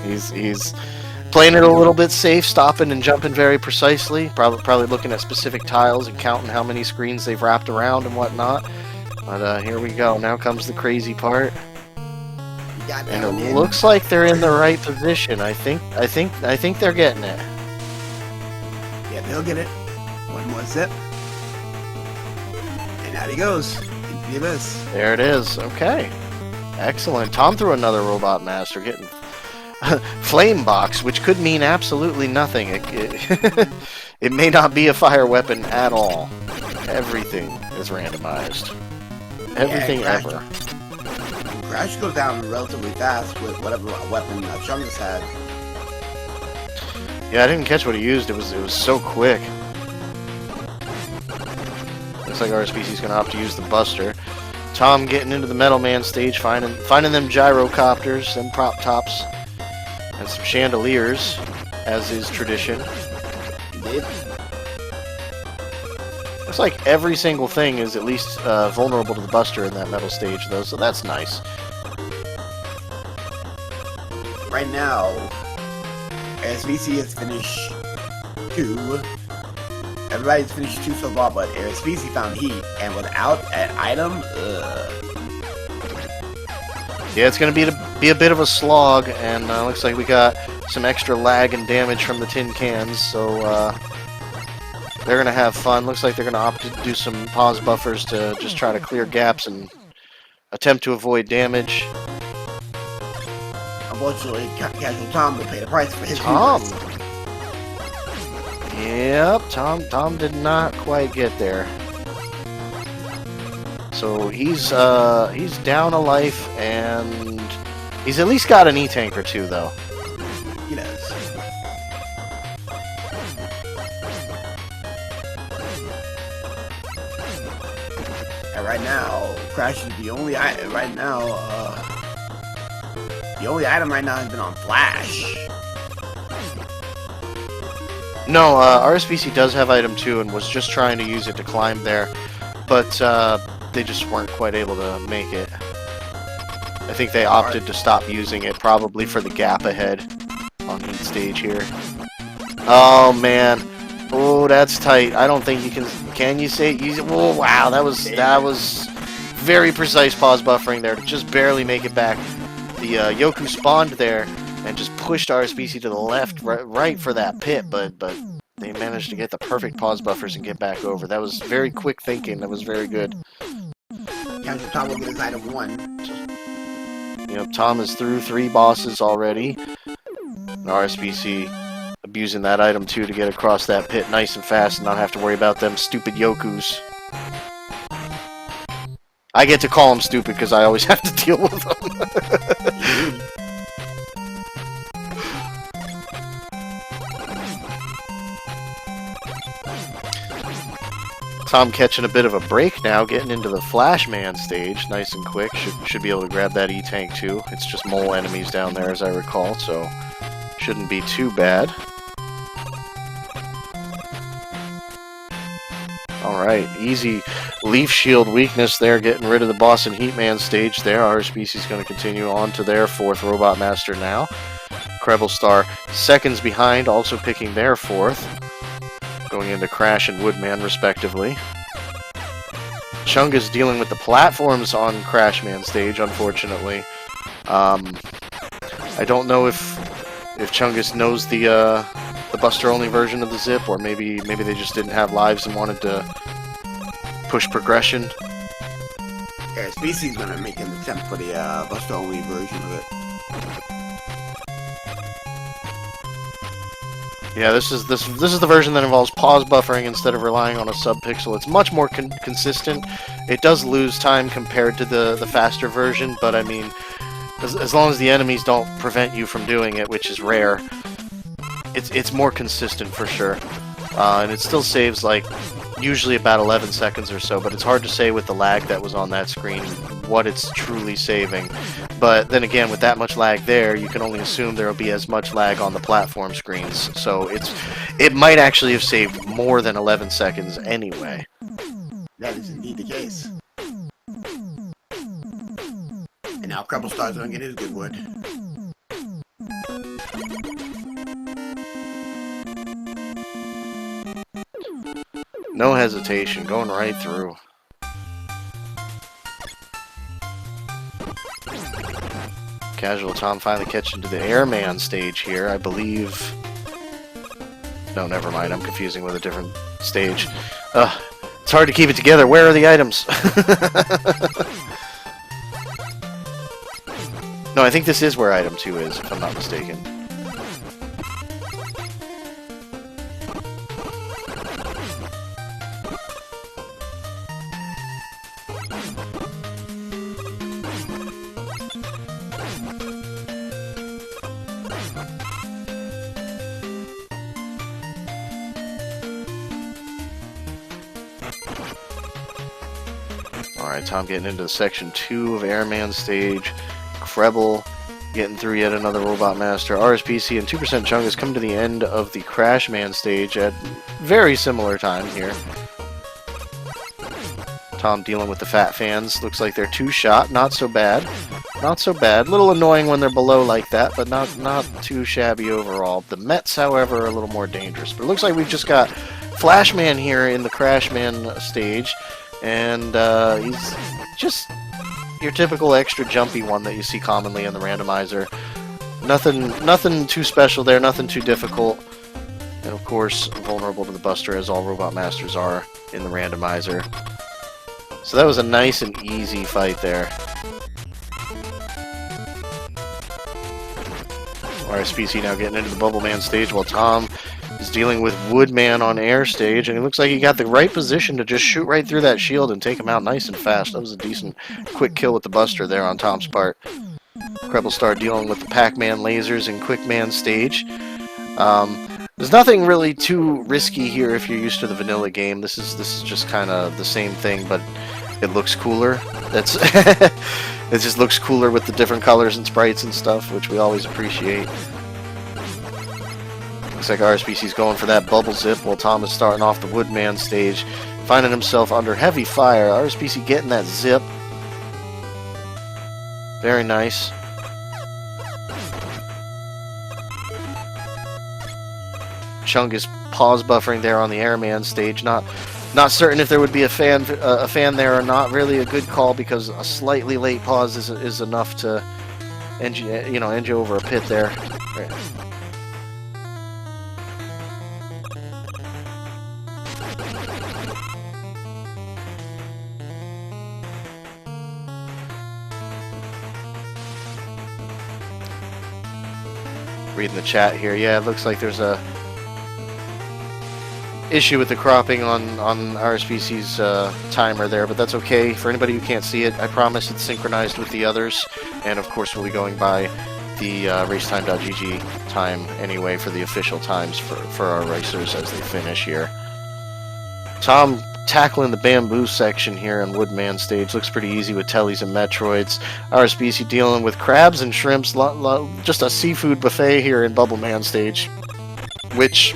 He's playing it a little bit safe, stopping and jumping very precisely. Probably looking at specific tiles and counting how many screens they've wrapped around and whatnot. But here we go. Now comes the crazy part. And it looks like they're in the right position. I think they're getting it. Yeah, they'll get it. One more sip. And out he goes. Into this. There it is. Okay. Excellent. Tom threw another Robot Master, getting Flame Box, which could mean absolutely nothing. It may not be a fire weapon at all. Everything is randomized. Everything ever. Crash goes down relatively fast with whatever weapon Chungus had. Yeah, I didn't catch what he used. It was so quick. Looks like RSPC's gonna opt to use the Buster. Tom getting into the Metal Man stage, finding them gyrocopters, them prop tops, and some chandeliers, as is tradition. Indeed. Looks like every single thing is at least vulnerable to the Buster in that metal stage, though, so that's nice. Right now, SVC has finished 2. Everybody's finished 2 so far, but SVC found heat, and without an item, Yeah, it's going to be a bit of a slog, and looks like we got some extra lag and damage from the tin cans, so they're going to have fun. Looks like they're going to opt to do some pause buffers to just try to clear gaps and attempt to avoid damage. Unfortunately, Casual Tom will pay the price for his Tom! hubris. Yep, Tom did not quite get there. So he's down a life, and he's at least got an E-Tank or 2, though. He does. And right now, Crash is the only item right now. The only item right now has been on Flash. No, RSPC does have item 2 and was just trying to use it to climb there, but they just weren't quite able to make it. I think they opted to stop using it, probably for the gap ahead on each stage here. Oh man, oh that's tight. I don't think you can. Can you say use it? Oh wow, that was very precise pause buffering there to just barely make it back. The Yoku spawned there and just pushed RSPC to the left, right for that pit, but they managed to get the perfect pause buffers and get back over. That was very quick thinking. That was very good. Casual Tom will get his item 1. Yep, Tom is through 3 bosses already. And RSPC abusing that item 2 to get across that pit nice and fast and not have to worry about them stupid Yokus. I get to call them stupid because I always have to deal with them. Tom catching a bit of a break now, getting into the Flashman stage, nice and quick. Should be able to grab that E-Tank too. It's just mole enemies down there, as I recall, so shouldn't be too bad. Alright, easy Leaf Shield weakness there, getting rid of the Boss and Heatman stage there. RSPC is going to continue on to their 4th Robot Master now. Krebel Star seconds behind, also picking their 4th. Going into Crash and Woodman, respectively. Chungus dealing with the platforms on Crashman stage, unfortunately. I don't know if Chungus knows the Buster-only version of the Zip, or maybe they just didn't have lives and wanted to push progression. Yeah, SBC's gonna make an attempt for the Buster-only version of it. Yeah, this is the version that involves pause buffering instead of relying on a sub-pixel. It's much more consistent. It does lose time compared to the faster version, but I mean, as long as the enemies don't prevent you from doing it, which is rare, it's more consistent for sure. And it still saves like usually about 11 seconds or so, but it's hard to say with the lag that was on that screen what it's truly saving. But then again, with that much lag there, you can only assume there will be as much lag on the platform screens. So it might actually have saved more than 11 seconds anyway. That is indeed the case. And now Crumble Star's gonna get his good wood. No hesitation, going right through. Casual Tom finally catching to the Airman stage here, I believe. No, never mind, I'm confusing with a different stage. It's hard to keep it together. Where are the items? No, I think this is where item 2 is, if I'm not mistaken. Alright, Tom getting into section 2 of Airman stage. Krebel getting through yet another Robot Master. RSPC and 2% Chungus come to the end of the Crashman stage at very similar time here. Tom dealing with the fat fans. Looks like they're 2-shot. Not so bad. Not so bad. A little annoying when they're below like that, but not too shabby overall. The Mets, however, are a little more dangerous. But it looks like we've just got Flashman here in the Crashman stage. And he's just your typical extra jumpy one that you see commonly in the randomizer. Nothing too special there, nothing too difficult. And of course, vulnerable to the Buster, as all Robot Masters are in the randomizer. So that was a nice and easy fight there. RSPC now getting into the Bubble Man stage while Tom is dealing with Woodman on air stage, and it looks like he got the right position to just shoot right through that shield and take him out nice and fast. That was a decent quick kill with the Buster there on Tom's part. Krebel Star dealing with the Pac-Man lasers in Quickman stage. There's nothing really too risky here if you're used to the vanilla game. This is just kind of the same thing, but it looks cooler. That's it just looks cooler with the different colors and sprites and stuff, which we always appreciate. Looks like RSPC's going for that bubble zip while Tom is starting off the Woodman stage, finding himself under heavy fire. RSPC getting that zip. Very nice. Chungus pause buffering there on the Airman stage. Not certain if there would be a fan there or not. Really a good call because a slightly late pause is enough to end you over a pit there. Reading the chat here, yeah, it looks like there's a issue with the cropping on RSPC's timer there, but that's okay. For anybody who can't see it, I promise it's synchronized with the others, and of course we'll be going by the racetime.gg time anyway for the official times for our racers as they finish here. Tom tackling the bamboo section here on Woodman stage. Looks pretty easy with Tellies and Metroids. RSPC dealing with crabs and shrimps. Just a seafood buffet here in Bubble Man stage, which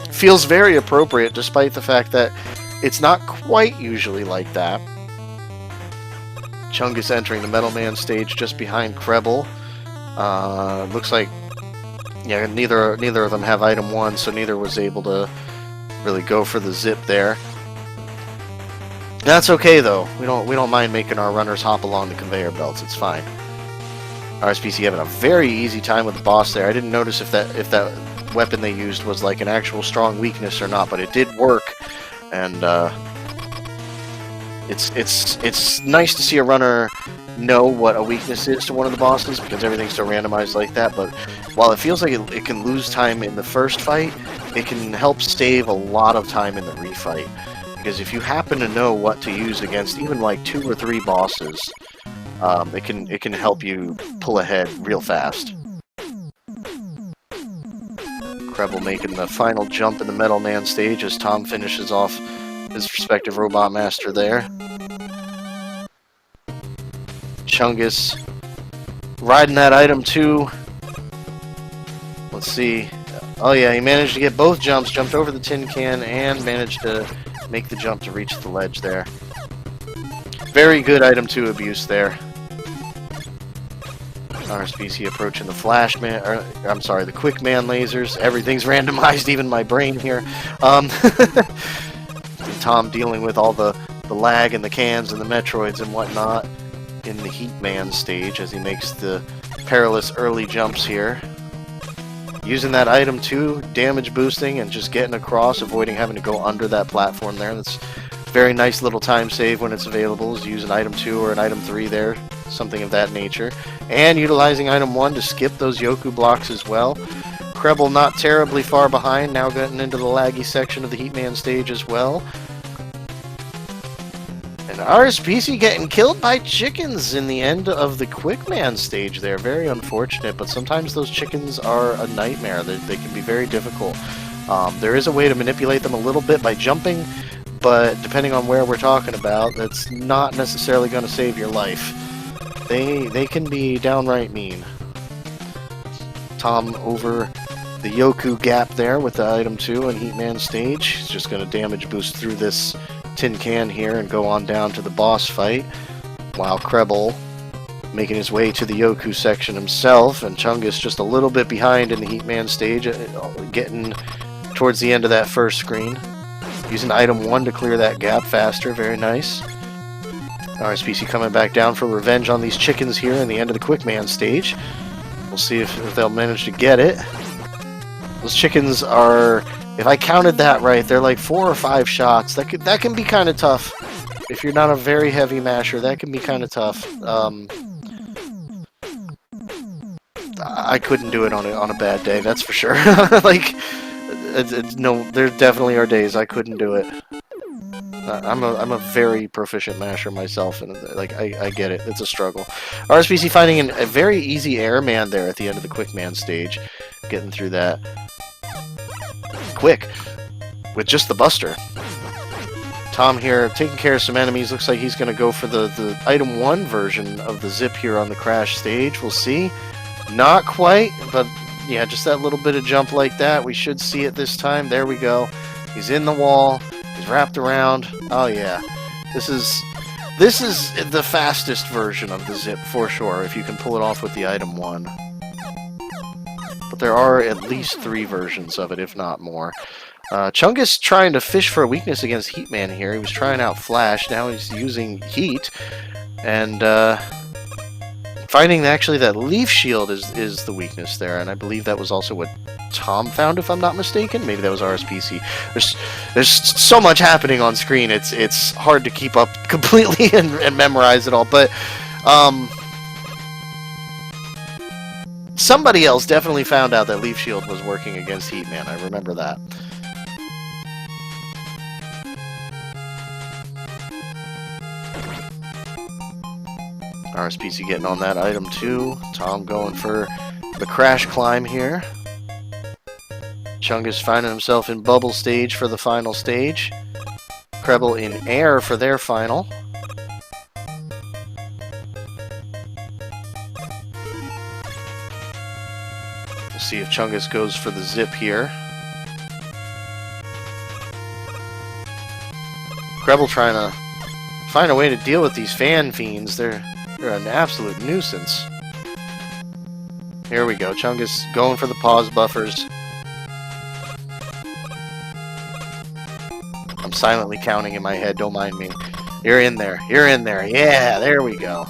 feels very appropriate despite the fact that it's not quite usually like that. Chungus entering the Metal Man stage just behind Krebel. Looks like, yeah, neither of them have item 1, so neither was able to really go for the zip there. That's okay though. We don't mind making our runners hop along the conveyor belts. It's fine. RSPC having a very easy time with the boss there. I didn't notice if that weapon they used was like an actual strong weakness or not, but it did work, and it's nice to see a runner know what a weakness is to one of the bosses because everything's so randomized like that. But while it feels like it can lose time in the first fight, it can help save a lot of time in the refight. Because if you happen to know what to use against even like 2 or 3 bosses, it can help you pull ahead real fast. Krebel making the final jump in the Metal Man stage as Tom finishes off his respective robot master there. Chungus riding that item 2. Let's see. Oh yeah, he managed to get both jumps, jumped over the tin can, and managed to make the jump to reach the ledge there. Very good item 2 abuse there. RSPC approaching the flash man, or, I'm sorry, the quick man lasers. Everything's randomized, even my brain here. Tom dealing with all the lag and the cans and the Metroids and whatnot in the Heat Man stage as he makes the perilous early jumps here. Using that item 2, damage boosting and just getting across, avoiding having to go under that platform there. That's a very nice little time save when it's available, is use an item 2 or an item 3 there, something of that nature. And utilizing item 1 to skip those Yoku blocks as well. Krebel not terribly far behind, now getting into the laggy section of the Heat Man stage as well. And RSPC getting killed by chickens in the end of the Quick Man stage there. Very unfortunate, but sometimes those chickens are a nightmare. They can be very difficult. There is a way to manipulate them a little bit by jumping, but depending on where we're talking about, that's not necessarily going to save your life. They can be downright mean. Tom over the Yoku gap there with the item 2 and Heat Man stage. He's just going to damage boost through this tin can here and go on down to the boss fight, while Krebel making his way to the Yoku section himself, and Chungus just a little bit behind in the Heat Man stage, getting towards the end of that first screen. Using item 1 to clear that gap faster, very nice. RSPC coming back down for revenge on these chickens here in the end of the Quick Man stage. We'll see if they'll manage to get it. Those chickens are, if I counted that right, they're like 4 or 5 shots. That can be kind of tough. If you're not a very heavy masher, that can be kind of tough. I couldn't do it on a bad day, that's for sure. Like, no, there definitely are days I couldn't do it. I'm a very proficient masher myself, and like I get it. It's a struggle. RSPC finding a very easy airman there at the end of the Quick Man stage, getting through that quick with just the Buster. Tom here taking care of some enemies. Looks like he's going to go for the item 1 version of the zip here on the Crash stage. We'll see. Not quite, but yeah, just that little bit of jump like that. We should see it this time. There we go. He's in the wall. He's wrapped around. Oh yeah, this is the fastest version of the zip for sure, if you can pull it off with the item 1. But there are at least 3 versions of it, if not more. Chungus trying to fish for a weakness against Heat Man here. He was trying out Flash, now he's using Heat, and finding actually that Leaf Shield is the weakness there, and I believe that was also what Tom found, if I'm not mistaken. Maybe that was RSPC. There's so much happening on screen, it's hard to keep up completely and memorize it all, but somebody else definitely found out that Leaf Shield was working against Heat Man. I remember that. RSPC getting on that item 2. Tom going for the Crash climb here. Chungus finding himself in Bubble stage for the final stage. Krebel in Air for their final. We'll see if Chungus goes for the zip here. Krebel trying to find a way to deal with these fan fiends. They're an absolute nuisance. Here we go. Chungus going for the pause buffers. I'm silently counting in my head. Don't mind me. You're in there. You're in there. Yeah, there we go.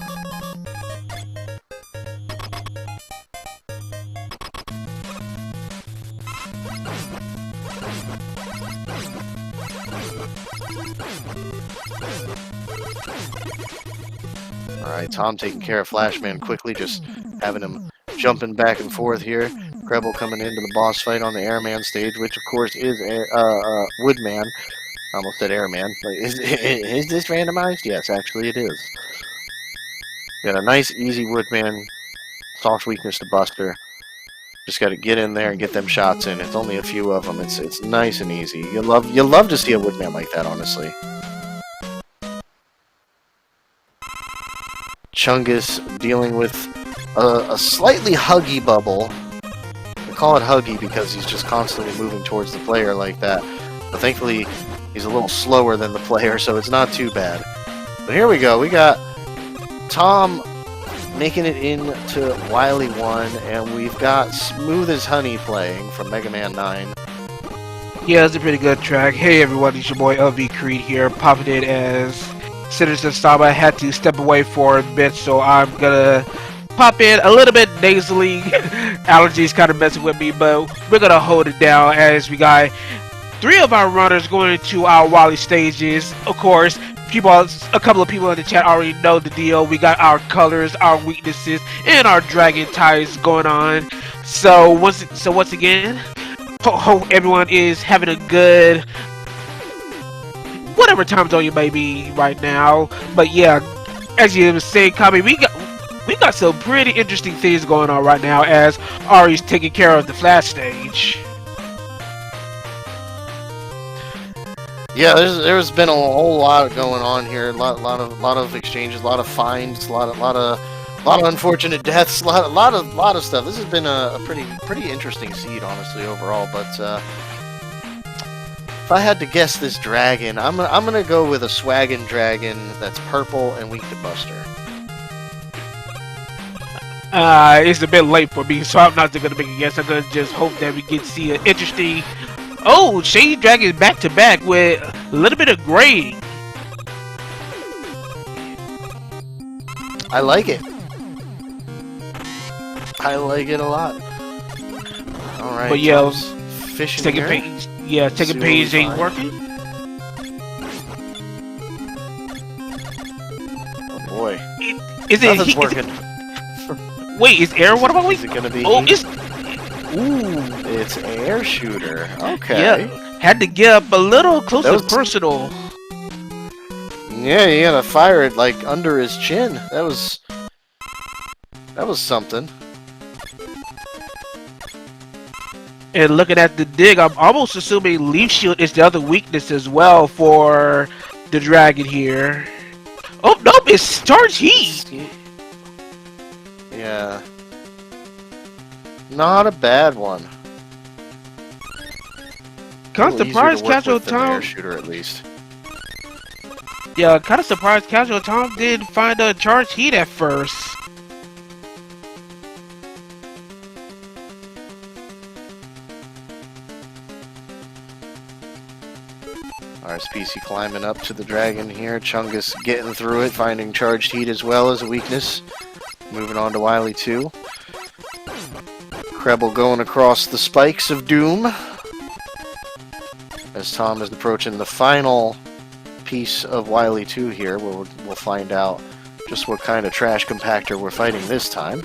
Alright, Tom taking care of Flashman quickly, just having him jumping back and forth here. Krebel coming into the boss fight on the Airman stage, which of course is Woodman. I almost said Airman. Is this randomized? Yes, actually it is. Got a nice, easy Woodman, soft weakness to Buster. Just got to get in there and get them shots in. It's only a few of them. It's nice and easy. You love to see a woodman like that, honestly. Chungus dealing with a slightly huggy bubble. I call it huggy because he's just constantly moving towards the player like that. But thankfully, he's a little slower than the player, so it's not too bad. But here we go. We got Tom making it into Wily 1, and we've got Smooth as Honey playing from Mega Man 9. Yeah, it's a pretty good track. Hey everyone, it's your boy LV Creed here, popping in as Citizen Saba. I had to step away for a bit, so I'm gonna pop in a little bit nasally. Allergies kind of messing with me, but we're gonna hold it down as we got 3 of our runners going into our Wily stages. Of course, a couple of people in the chat already know the deal. We got our colors, our weaknesses, and our dragon ties going on. So once again, hope everyone is having a good whatever time zone you may be right now. But yeah, as you were saying, Kami, we got some pretty interesting things going on right now as Ari's taking care of the flash stage. Yeah, there's been a whole lot going on here. A lot of exchanges, a lot of finds, a lot of unfortunate deaths, a lot of stuff. This has been a pretty interesting seed, honestly, overall. But if I had to guess this dragon, I'm gonna go with a swaggin' dragon that's purple and weak to Buster. It's a bit late for me, so I'm not gonna make a guess. I'm gonna just hope that we get to see an interesting. Oh, Shady Dragon back to back with a little bit of gray. I like it. I like it a lot. All right. But yeah, fishing taking here. page. Yeah, taking page ain't working. Oh boy. Nothing's working. Wait, is air? What about we? Is it gonna be? Oh, ooh. It's air shooter. Okay. Yeah, had to get up a little close to personal. Yeah, you gotta fire it like under his chin. That was something. And looking at the dig, I'm almost assuming Leaf Shield is the other weakness as well for the dragon here. Oh nope, it's Charge Heat. Yeah. Not a bad one. Kind of surprised Casual Tom. Shooter at least. Yeah, kind of surprised Casual Tom did find a Charge Heat at first. RSPC climbing up to the dragon here. Chungus getting through it, finding Charged Heat as well as a weakness. Moving on to Wily 2. Krebel going across the spikes of doom. As Tom is approaching the final piece of Wily 2 here, where we'll find out just what kind of trash compactor we're fighting this time.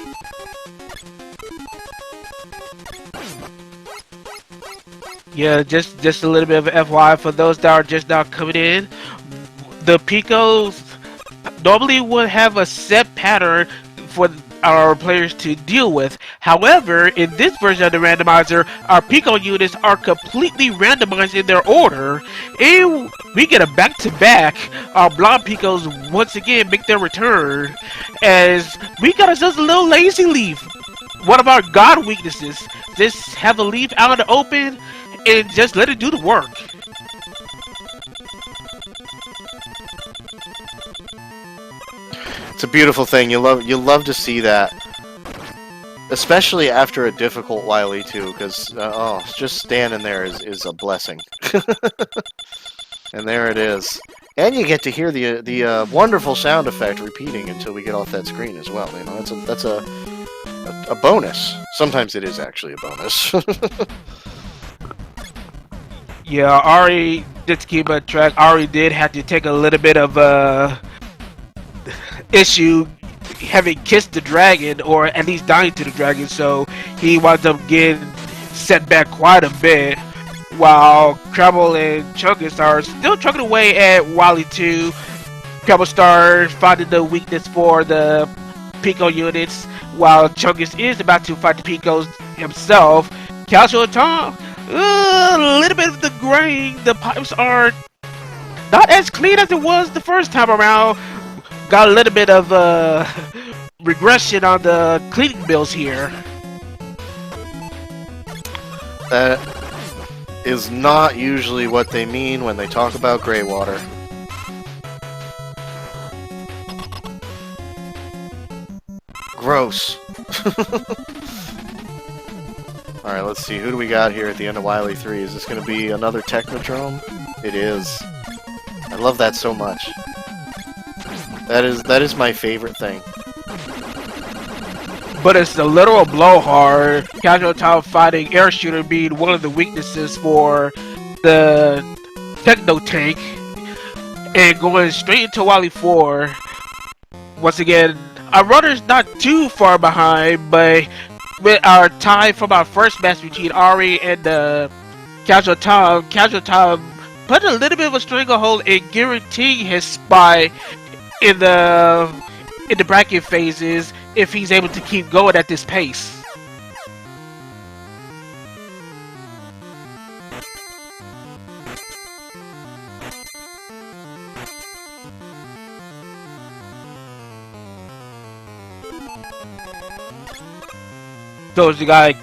Yeah, just a little bit of an FYI for those that are just now coming in. The Picos normally would have a set pattern for our players to deal with. However, in this version of the randomizer, our Pico units are completely randomized in their order, and we get a back-to-back. Our blonde Picos once again make their return, as we got ourselves a little lazy leaf. One of our god weaknesses. Just have a leaf out in the open and just let it do the work. It's a beautiful thing. You love to see that, especially after a difficult Wily 2, because just standing there is a blessing. And there it is, and you get to hear the wonderful sound effect repeating until we get off that screen as well. You know, that's a bonus. Sometimes it is actually a bonus. Yeah, Ari, just to keep on track, Ari did have to take a little bit of issue having kissed the dragon, or at least dying to the dragon, so he winds up getting set back quite a bit, while Krebel and Chungus are still trucking away at Wily 2. Krebel starts finding the weakness for the Pico units, while Chungus is about to fight the Picos himself. Casual Tom, a little bit of the grain. The pipes are not as clean as it was the first time around. Got a little bit of regression on the cleaning bills here. That is not usually what they mean when they talk about gray water. Gross. Alright, let's see. Who do we got here at the end of Wily 3? Is this going to be another Technodrome? It is. I love that so much. That is my favorite thing. But it's the literal blowhard. Casual Tom fighting air shooter being one of the weaknesses for the Techno Tank. And going straight into Wily 4. Once again, our runner's not too far behind, but with our tie from our first match between Ari and Casual Tom put a little bit of a stranglehold in guaranteeing his spot in the bracket phases if he's able to keep going at this pace. So you got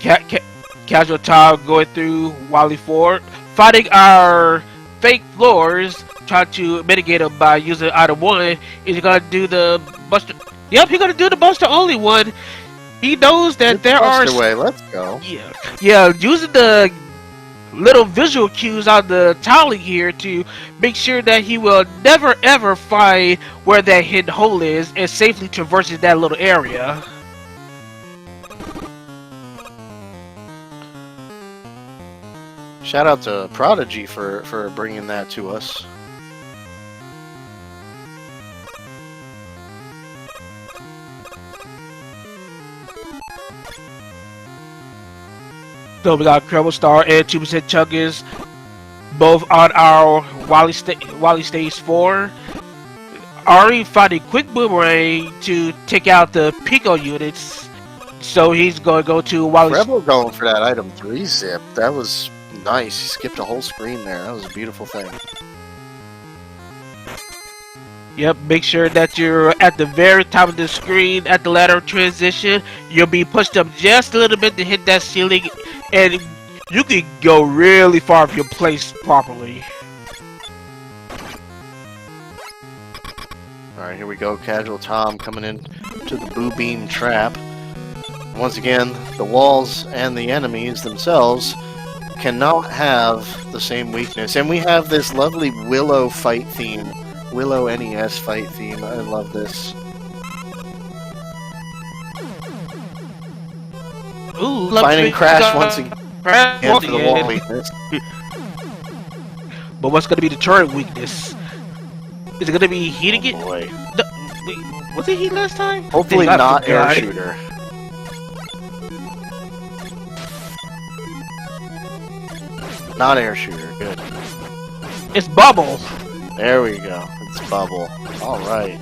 Casual Tom going through Wily 4, fighting our fake floors, trying to mitigate them by using item 1. Is he gonna do the Buster? Yep, he's gonna do the Buster only one. He knows that there are. Way. Let's go. Yeah, using the little visual cues on the tiling here to make sure that he will never ever find where that hidden hole is and safely traverses that little area. Shout out to Prodigy for bringing that to us. So we got Treble Star and 2% Chungus, both on our Wily Stage 4. Ari fighting Quick Boomerang to take out the Pico units. So he's going to go to Wily. Rebel going for that item 3 zip. That was nice. He skipped a whole screen there. That was a beautiful thing. Yep, make sure that you're at the very top of the screen at the ladder transition. You'll be pushed up just a little bit to hit that ceiling, and you can go really far if you're placed properly. Alright, here we go. Casual Tom coming in to the Boo Beam trap. Once again, the walls and the enemies themselves cannot have the same weakness. And we have this lovely Willow fight theme. Willow NES fight theme. I love this. Ooh, finding Crash once again for the wall weakness. But what's going to be the turret weakness? Is it going to be heating it? Boy. No, wait, was it heat last time? Hopefully not air shooter. Not air shooter, good. It's bubble. There we go. It's bubble. Alright.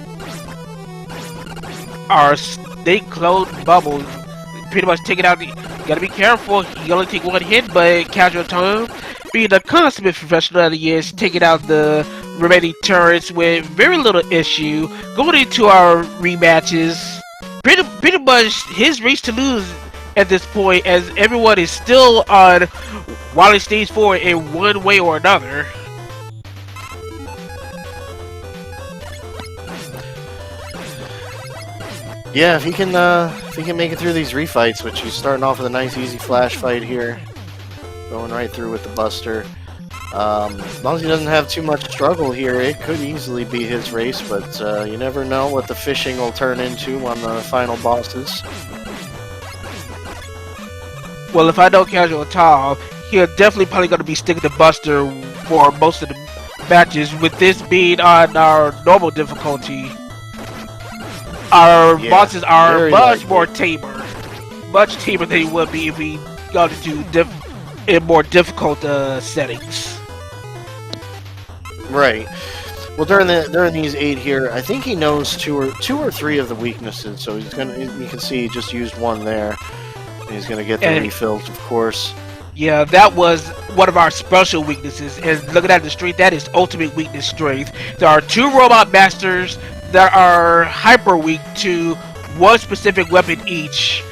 Our snake clone bubble. Pretty much take it out. You gotta be careful. You only take one hit, but Casual Tom, being the consummate professional that he is, taking out the remaining turrets with very little issue. Going into our rematches, pretty much his race to lose at this point, as everyone is still on Wily Stage 4 in one way or another. Yeah, if he can make it through these refights, which he's starting off with a nice easy flash fight here, going right through with the Buster. As long as he doesn't have too much struggle here, it could easily be his race, but you never know what the fishing will turn into on the final bosses. Well, if I know Casual Tom, he'll definitely probably going to be sticking to Buster for most of the matches, with this being on our normal difficulty. Our bosses are much more tamer. Much tamer than he would be if we got into in more difficult settings. Right. Well, during these 8 here, I think he knows two or three of the weaknesses. So he's gonna. You can see he just used one there. And he's gonna get the refills, of course. Yeah, that was one of our special weaknesses. And looking at the strength, that is ultimate weakness strength. There are 2 robot masters that are hyper weak to one specific weapon each.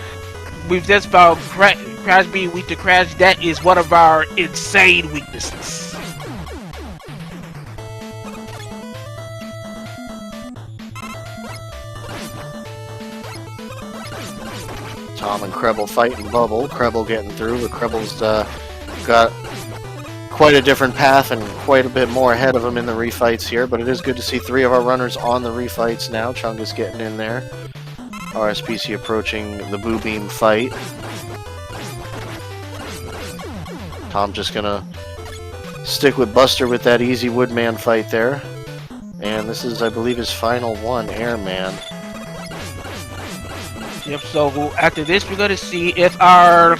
We've just found Crash being weak to Crash. That is one of our insane weaknesses. Tom and Krebel fighting Bubble. Krebel getting through, but Krebel's got quite a different path and quite a bit more ahead of him in the refights here. But it is good to see 3 of our runners on the refights now. Chungus getting in there. RSPC approaching the Boo Beam fight. Tom just gonna stick with Buster with that easy Woodman fight there. And this is, I believe, his final one, Airman. Yep, so after this we're going to see if our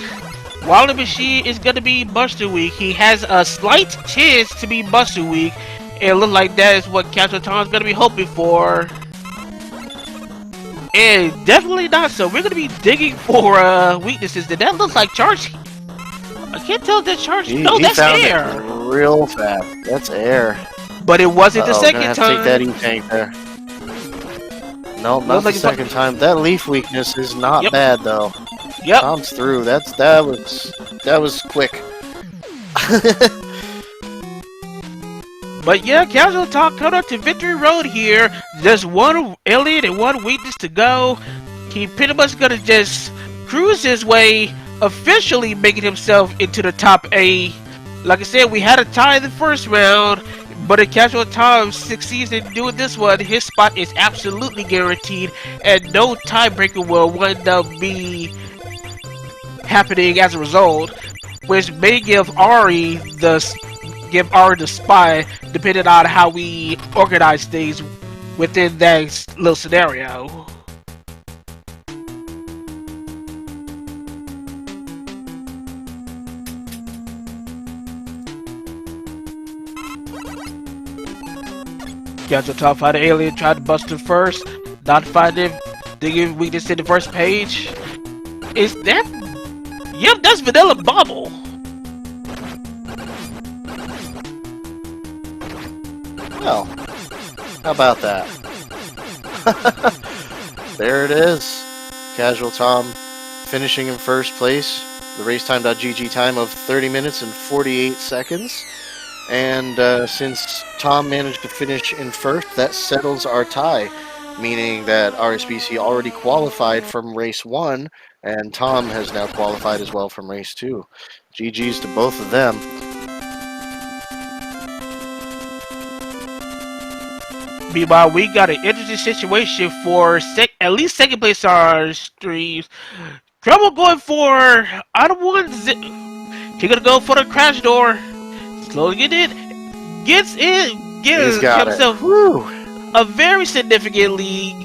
Wilder Machine is going to be Buster Week. He has a slight chance to be Buster Week. It looks like that is what Captain Tom's going to be hoping for. And definitely not so. We're going to be digging for weaknesses. Did that look like charge? I can't tell if that's charge. No, that's air. Real fast. That's air. But it wasn't the second gonna have time. To take that E-Tank there. No, not the second time. That leaf weakness is not bad though. Yep. Tom's through. That was quick. But yeah, Casual Talk coming up to Victory Road here. There's one alien and one weakness to go. He pretty much gonna just cruise his way, officially making himself into the top 8. Like I said, we had a tie in the first round. But if Casual Tom succeeds in doing this one, his spot is absolutely guaranteed, and no tiebreaker will wind up be happening as a result, which may give Ari the spy, depending on how we organize things within that little scenario. Casual Top fighter alien tried to bust him first, not finding digging weakness in the first page. Is that? Yep, that's Vanilla Bubble. Well, how about that? There it is. Casual Tom finishing in first place. The racetime.gg time of 30 minutes and 48 seconds. And since Tom managed to finish in first, that settles our tie, meaning that RSBC already qualified from race 1, and Tom has now qualified as well from race 2. GG's to both of them. Meanwhile, we got an interesting situation for at least second place on our streams. Trouble going for item 1. He's gonna go for the crash door. Slowly get in, gets in, gives himself a very significant lead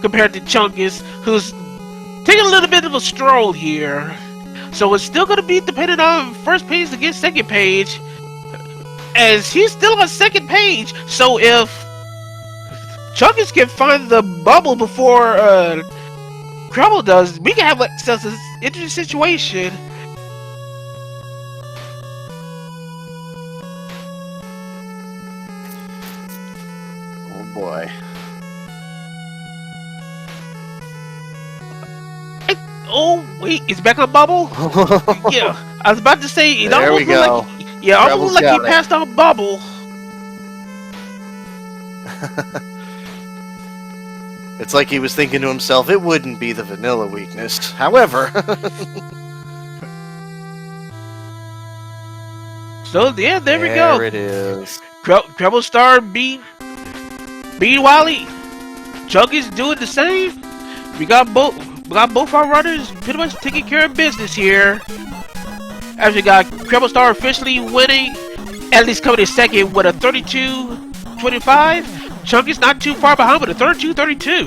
compared to Chungus, who's taking a little bit of a stroll here. So it's still going to be dependent on first page against second page, as he's still on second page. So if Chungus can find the bubble before Crumble does, we can have ourselves an interesting situation. Boy. Oh wait, it's back on bubble. Yeah, I was about to say it there almost we go. Almost like he passed on bubble. It's like he was thinking to himself, it wouldn't be the vanilla weakness. However, so yeah, there we go. There it is. Treble Star beat Wally. Chug is doing the same. We got both our runners pretty much taking care of business here. As we got Treble Star officially winning, at least coming in second with a 32-25. Chug is not too far behind with a 32-32.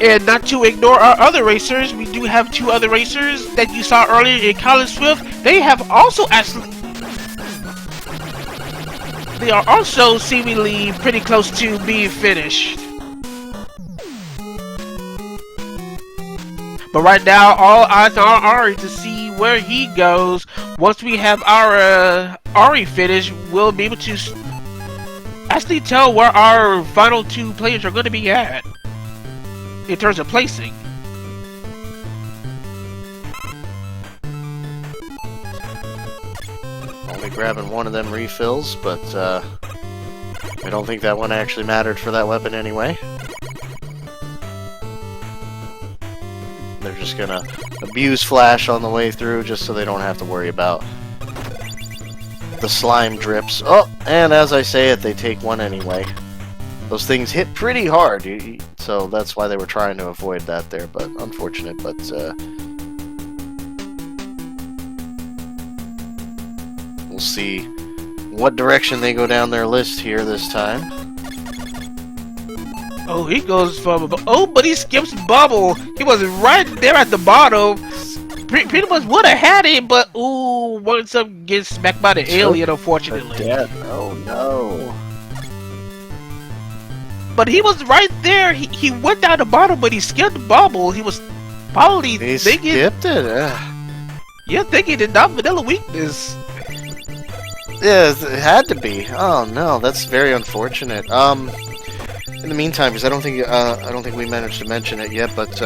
And not to ignore our other racers, we do have 2 other racers that you saw earlier in Colin Swift. They have also actually they are also seemingly pretty close to being finished. But right now, all eyes are on Ari to see where he goes. Once we have our Ari finished, we'll be able to actually tell where our final 2 players are going to be at in terms of placing. Only grabbing one of them refills, but I don't think that one actually mattered for that weapon anyway. They're just gonna abuse Flash on the way through just so they don't have to worry about the slime drips. Oh, and as I say it, they take one anyway. Those things hit pretty hard, so that's why they were trying to avoid that there, but unfortunate, but we'll see what direction they go down their list here this time. Oh, he goes from... Oh, but he skips Bubble. He was right there at the bottom. Pretty much would have had it, but ooh, once up gets smacked by the alien, unfortunately. Oh no. But he was right there. He went down the bottom, but he skipped Bubble. He was probably thinking... skipped it? Yeah, thinking the non-vanilla weakness. Yeah, it had to be. Oh no, that's very unfortunate. In the meantime, because I don't think we managed to mention it yet, but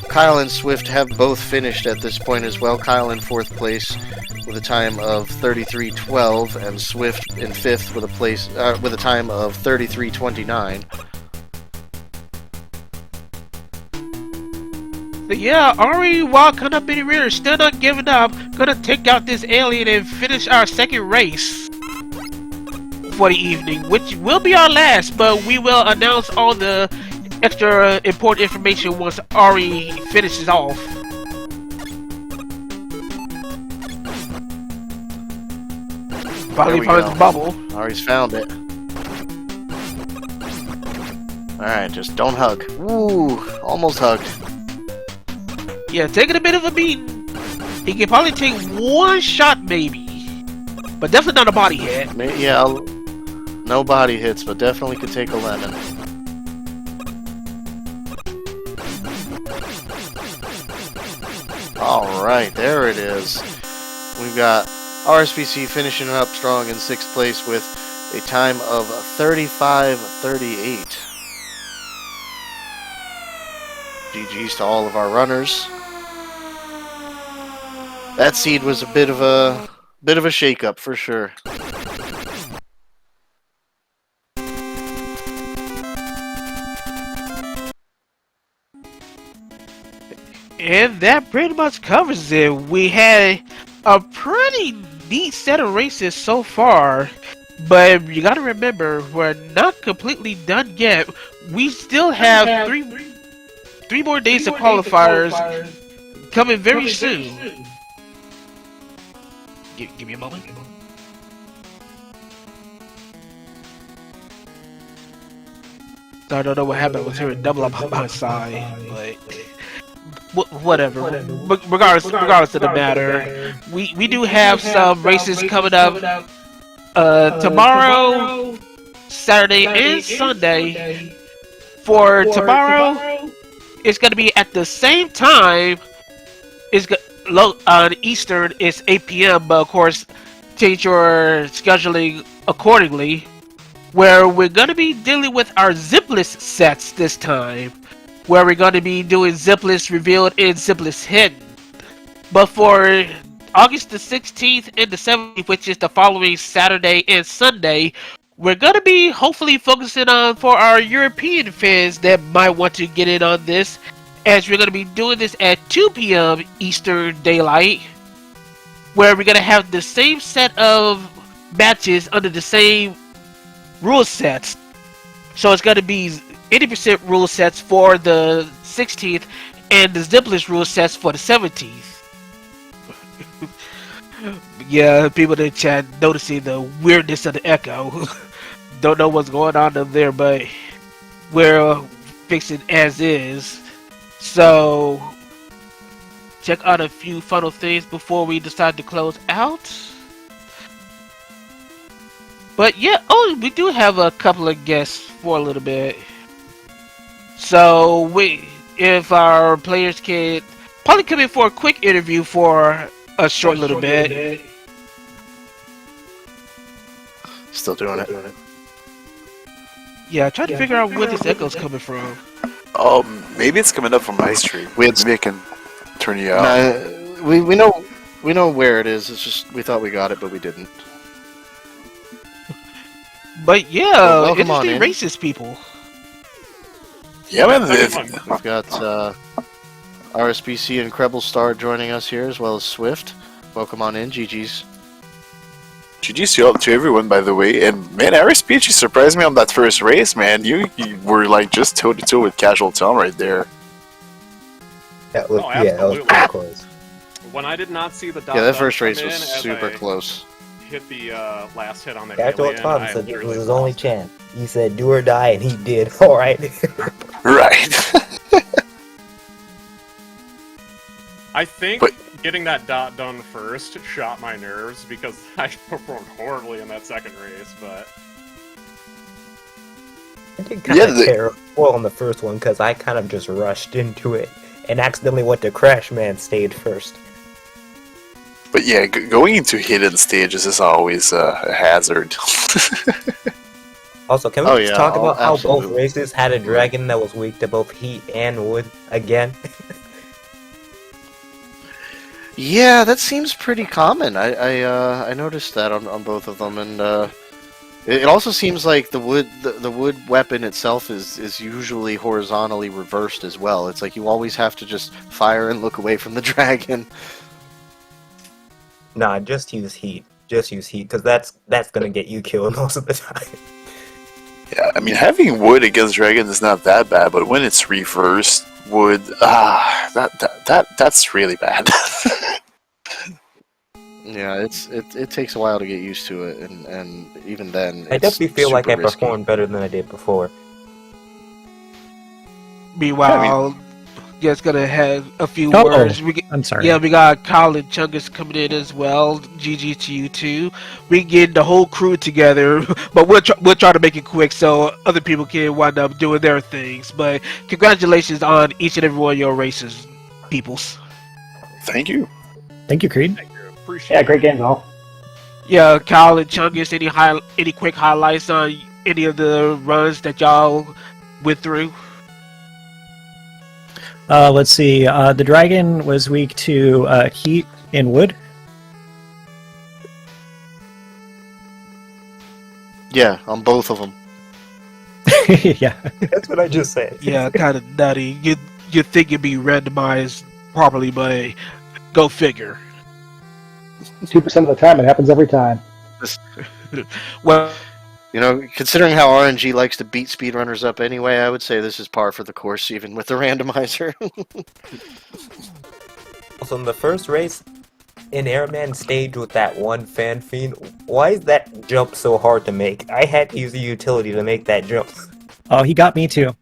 Kyle and Swift have both finished at this point as well. Kyle in 4th place with a time of 33:12, and Swift in 5th with a time of 33:29. But yeah, Ari, while coming up in the rear, still not giving up. Gonna take out this alien and finish our 2nd race for the evening, which will be our last, but we will announce all the extra important information once Ari finishes off. Finally found the bubble. Ari's found it. Alright, just don't hug. Ooh, almost hugged. Yeah, taking a bit of a beating. He can probably take 1 shot maybe, but definitely not a body hit. Yeah, no body hits, but definitely could take a lemon. Alright, there it is. We've got RSPC finishing up strong in 6th place with a time of 35:38. GG's to all of our runners. That seed was a bit of a shake-up for sure. And that pretty much covers it. We had a pretty neat set of races so far, but you gotta remember, we're not completely done yet. We still have three more days of qualifiers coming very soon. Give me a moment. I don't know what happened with her double up on my side, but whatever. Regardless of the matter, we do have some races coming up tomorrow, Saturday, and Sunday. For tomorrow, it's gonna be at the same time. It's on Eastern. It's 8 p.m. But of course, change your scheduling accordingly. Where we're gonna be dealing with our zipless sets this time. Where we're going to be doing zipless revealed and zipless hidden. But for August the 16th and the 17th, which is the following Saturday and Sunday, we're going to be hopefully focusing on for our European fans that might want to get in on this, as we're going to be doing this at 2 p.m. Eastern Daylight, where we're going to have the same set of matches under the same rule sets. So it's going to be 80% rule sets for the 16th and the zipless rule sets for the 17th. Yeah, people in the chat noticing the weirdness of the echo. Don't know what's going on up there, but we're fixing as is. So, check out a few final things before we decide to close out. But yeah, oh, we do have a couple of guests for a little bit. So if our players could probably come in for a quick interview for a short little bit. Still doing it. Yeah, trying to figure out where this echo's coming from. Maybe it's coming up from my stream. Maybe I can turn you out. Nah, we know where it is. It's just we thought we got it, but we didn't. But yeah, Well, welcome on interesting in. racist people. Yeah, man. We've got RSBC and Krebel Star joining us here, as well as Swift. Welcome on in, GG's. GG's to everyone, by the way. And man, RSPG surprised me on that first race, man. You were like just toe to toe with Casual Tom right there. That was, Oh, yeah, that was absolutely. pretty close. When I did not see the dot Yeah, that dot first come race in was as super I close. hit the last hit on that Casual alien, Tom I said it literally was his only lost. chance. He said do or die, and he did. All right. Right. I think But- getting that dot done first shot my nerves because I performed horribly in that second race, but I did kind Yeah, of the- terrible on the first one because I kind of just rushed into it and accidentally went to Crash Man stage first. But yeah, going into hidden stages is always a hazard. Also, can we Oh, just yeah, talk about how both absolutely. races had a dragon that was weak to both heat and wood again? Yeah, that seems pretty common. I noticed that on both of them, and it also seems like the wood weapon itself is usually horizontally reversed as well. It's like you always have to just fire and look away from the dragon. Nah, just use heat. Just use heat, because that's gonna get you killed most of the time. Yeah, I mean, having wood against dragons is not that bad, but when it's reversed wood, that's really bad. Yeah, it takes a while to get used to it, and even then, I it's definitely feel like I super risky. performed better than I did before. Meanwhile, just gonna have a few Oh, words. I'm sorry. Yeah, we got Kyle and Chungus coming in as well. GG to you too. We get the whole crew together, but we'll try to make it quick so other people can wind up doing their things. But congratulations on each and every one of your races, peoples. Thank you. Thank you, Creed. thank you. Appreciate Yeah, great games all. Yeah, Kyle and Chungus, any quick highlights on any of the runs that y'all went through? Let's see. The dragon was weak to heat and wood. Yeah, on both of them. Yeah. That's what I just said. Yeah, kind of nutty. You think it'd be randomized properly, but go figure. 2% of the time, it happens every time. Well, You know, considering how RNG likes to beat speedrunners up anyway, I would say this is par for the course, even with the randomizer. Also, in the first race, in Airman stage with that one fan fiend, why is that jump so hard to make? I had to use a utility to make that jump. Oh, he got me too.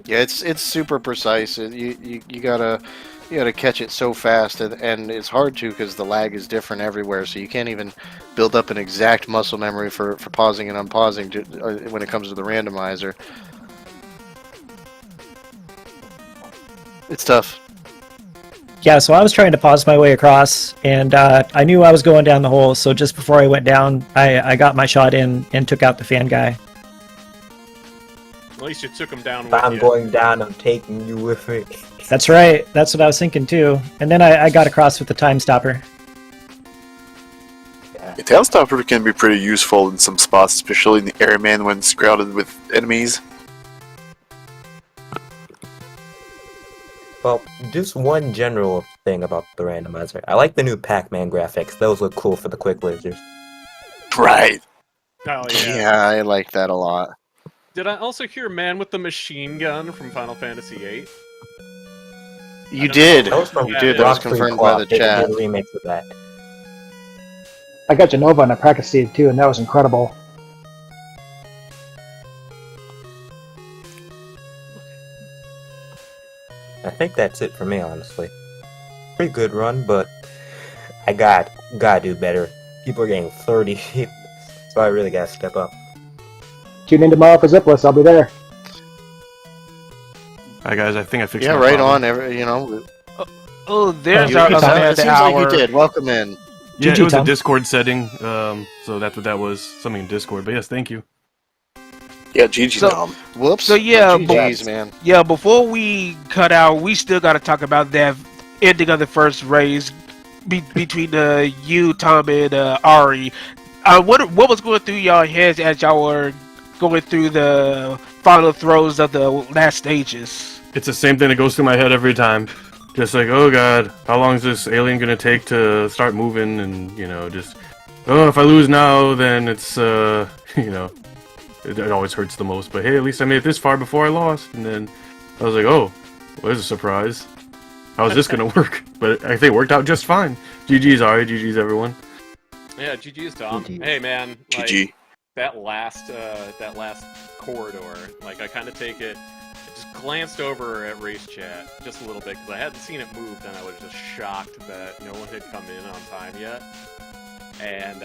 Yeah, it's super precise. You gotta catch it so fast, and it's hard to because the lag is different everywhere. So you can't even build up an exact muscle memory for pausing and unpausing when it comes to the randomizer. It's tough. Yeah, so I was trying to pause my way across, and I knew I was going down the hole, so just before I went down, I got my shot in and took out the fan guy. At least you took him down If with I'm you. going down, I'm taking you with me. That's right. That's what I was thinking too. And then I got across with the time stopper. The tail stopper can be pretty useful in some spots, especially in the airman when it's crowded with enemies. Well, just one general thing about the randomizer. I like the new Pac-Man graphics. Those look cool for the quick lasers. Right. Oh, yeah. Yeah, I like that a lot. Did I also hear Man with the Machine Gun from Final Fantasy VIII? You don't did. know. That was from You did. That was Rock confirmed by the They chat. did remakes of that. I got Genova in a practice seed too, and that was incredible. I think that's it for me, honestly. Pretty good run, but I gotta do better. People are getting 30 feet, so I really gotta step up. Tune in tomorrow for Zipless. I'll be there. Hi guys, I think I fixed Yeah, my right problem. on. You know, Oh, there's you, our it other seems hour. like you did. Welcome in. Yeah, GG, it was a Tom. Discord setting, so that's what that was. Something in Discord, but yes, thank you. Yeah, GG So- Tom. Whoops. So, yeah, GG's, man. Yeah, before we cut out, we still got to talk about that ending of the first race between you, Tom, and Ari. What was going through y'all heads as y'all were going through the final throws of the last stages? It's the same thing that goes through my head every time. Just like, oh god, how long is this alien gonna take to start moving? And, you know, just, oh, if I lose now, then it's, you know, it always hurts the most. But hey, at least I made it this far before I lost. And then I was like, oh, well, there's a surprise. How is this gonna work? But I think it worked out just fine. GG's Ari, GG's everyone. Yeah, GG's Tom. GG. Hey man, like, GG. that last corridor, like I kind of take it. I just glanced over at race chat just a little bit because I hadn't seen it move. Then I was just shocked that no one had come in on time yet. And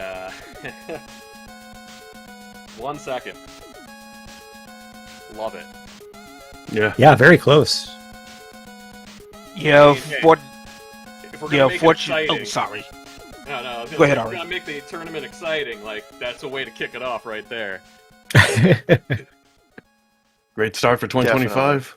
1 second. Love it. Yeah. Yeah, very close. Yeah, Hey, for If we're gonna make it fortunate. Oh, exciting, sorry. no, I was Go gonna ahead, say, if Ari. we're gonna make the tournament exciting. Like that's a way to kick it off right there. Great start for 2025.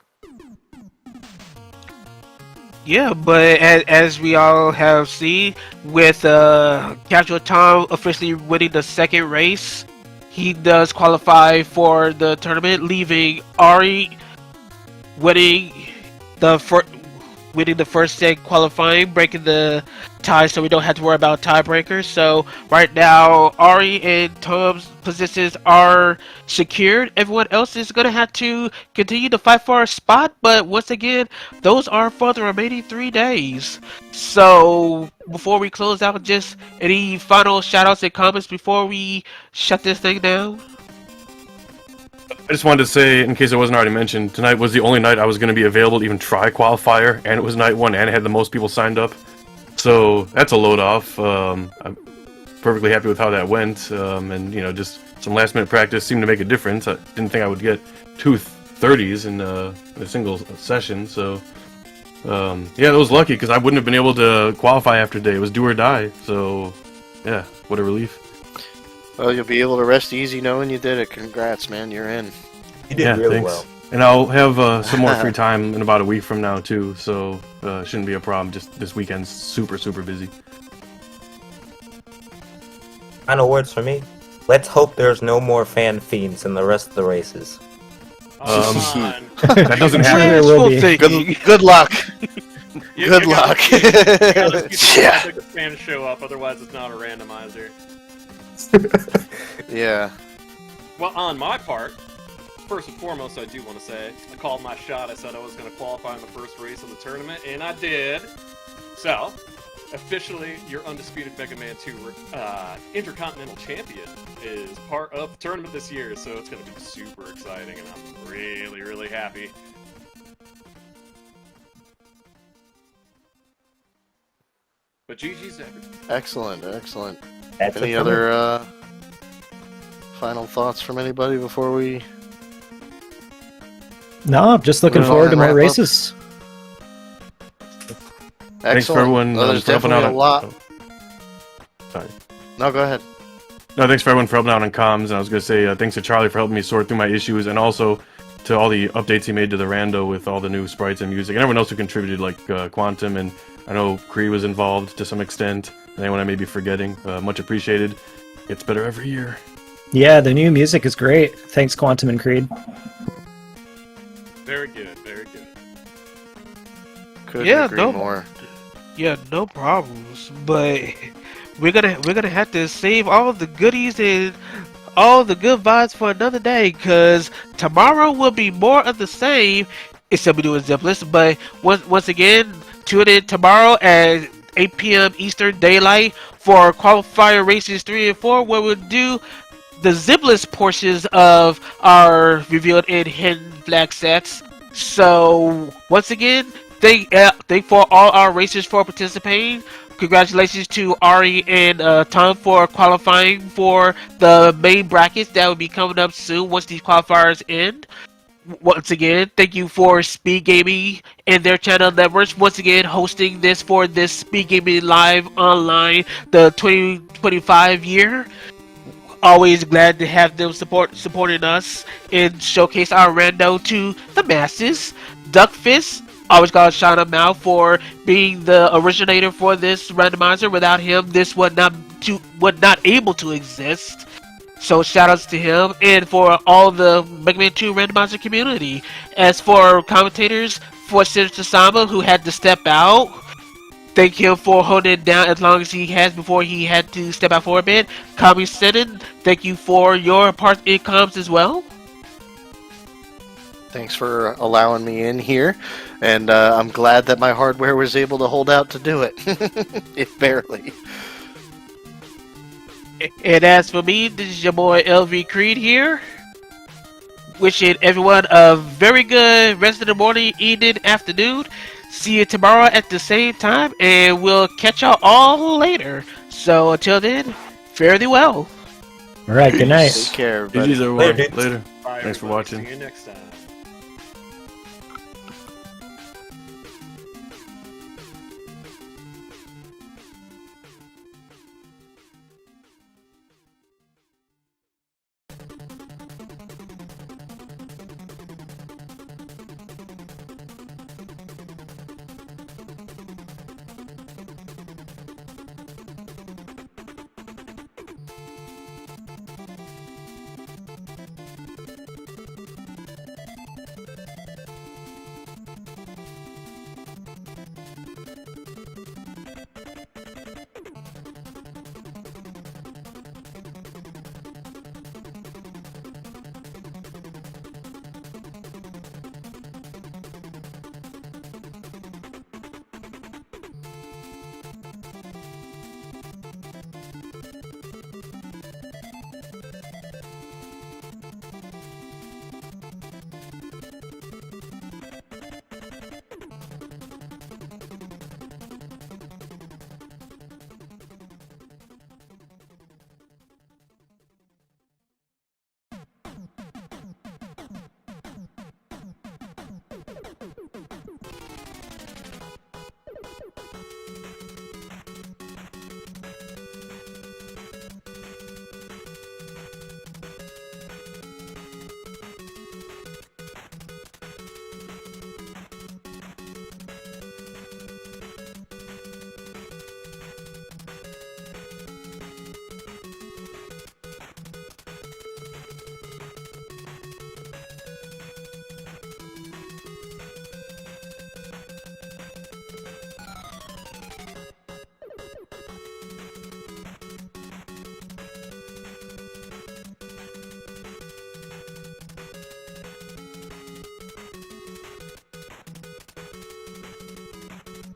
Yeah, but as we all have seen, with Casual Tom officially winning the second race, he does qualify for the tournament, leaving Ari winning the first set qualifying, breaking the tie, so we don't have to worry about tiebreakers. So right now, Ari and Tom's positions are secured. Everyone else is going to have to continue to fight for a spot, but once again, those are for the remaining 3 days. So before we close out, just any final shoutouts and comments before we shut this thing down? I just wanted to say, in case it wasn't already mentioned, tonight was the only night I was going to be available to even try Qualifier, and it was night 1, and it had the most people signed up. So that's a load off. I'm perfectly happy with how that went, and, you know, just some last minute practice seemed to make a difference. I didn't think I would get 2 30s in a single session, so yeah, it was lucky because I wouldn't have been able to qualify after day. It was do or die, so yeah, what a relief. Well, you'll be able to rest easy knowing you did it. Congrats, man. You're in. You did Yeah, really thanks. well. And I'll have some more free time in about a week from now too, so shouldn't be a problem. Just this weekend's super busy. Final words for me. Let's hope there's no more fan fiends in the rest of the races. Oh, come on. That doesn't happen. There will be. Good luck. You Good gotta- luck. you gotta see Yeah. the fans show up, otherwise it's not a randomizer. Yeah. Well, on my part, first and foremost, I do want to say I called my shot. I said I was going to qualify in the first race of the tournament, and I did. So, officially, your undisputed Mega Man 2 Intercontinental Champion is part of the tournament this year, so it's going to be super exciting, and I'm really happy. But GG's everything. Excellent. That's Any it for me. other final thoughts from anybody before we? No, I'm just looking Move forward on to and more wrap up. races. Thanks for Excellent. everyone Well, there's for helping definitely out. a lot. Sorry. No, go ahead. No, thanks for everyone for helping out on comms. And I was gonna say thanks to Charlie for helping me sort through my issues, and also to all the updates he made to the rando with all the new sprites and music, and everyone else who contributed, like Quantum, and I know Cree was involved to some extent. And anyone I may be forgetting, much appreciated. Gets better every year. Yeah, the new music is great. Thanks, Quantum and Creed. Very good, very good. Couldn't Yeah, agree no. more. Yeah, no problems. But we're gonna have to save all the goodies and all the good vibes for another day, because tomorrow will be more of the same. Except we're doing Zipless, but once again, tune in tomorrow at 8 p.m. Eastern Daylight for Qualifier Races 3 and 4, where we'll do the Zipless portions of our revealed and hidden flag sets. So once again, thank for all our racers for participating. Congratulations to Ari and Tom for qualifying for the main brackets that will be coming up soon once these qualifiers end. Once again, thank you for Speedgaming and their channel networks once again hosting this for this Speedgaming Live Online, the 2025 year. Always glad to have them supporting us and showcase our rando to the masses. Duckfist, always gotta shout him out for being the originator for this randomizer. Without him, this would not able to exist. So shoutouts to him and for all the Mega Man 2 randomizer community. As for commentators, for Senator Sama who had to step out, thank him for holding it down as long as he has before he had to step out for a bit. Kami Senin, thank you for your parts in comms as well. Thanks for allowing me in here, and I'm glad that my hardware was able to hold out to do it, if barely. And as for me, this is your boy LV Creed here. Wishing everyone a very good rest of the morning, evening, afternoon. See you tomorrow at the same time, and we'll catch y'all all later. So until then, fare thee well. All right, good night. Take care, everybody. GG's everyone. Later, dudes. Later. Bye, Thanks for everybody. watching. See you next time.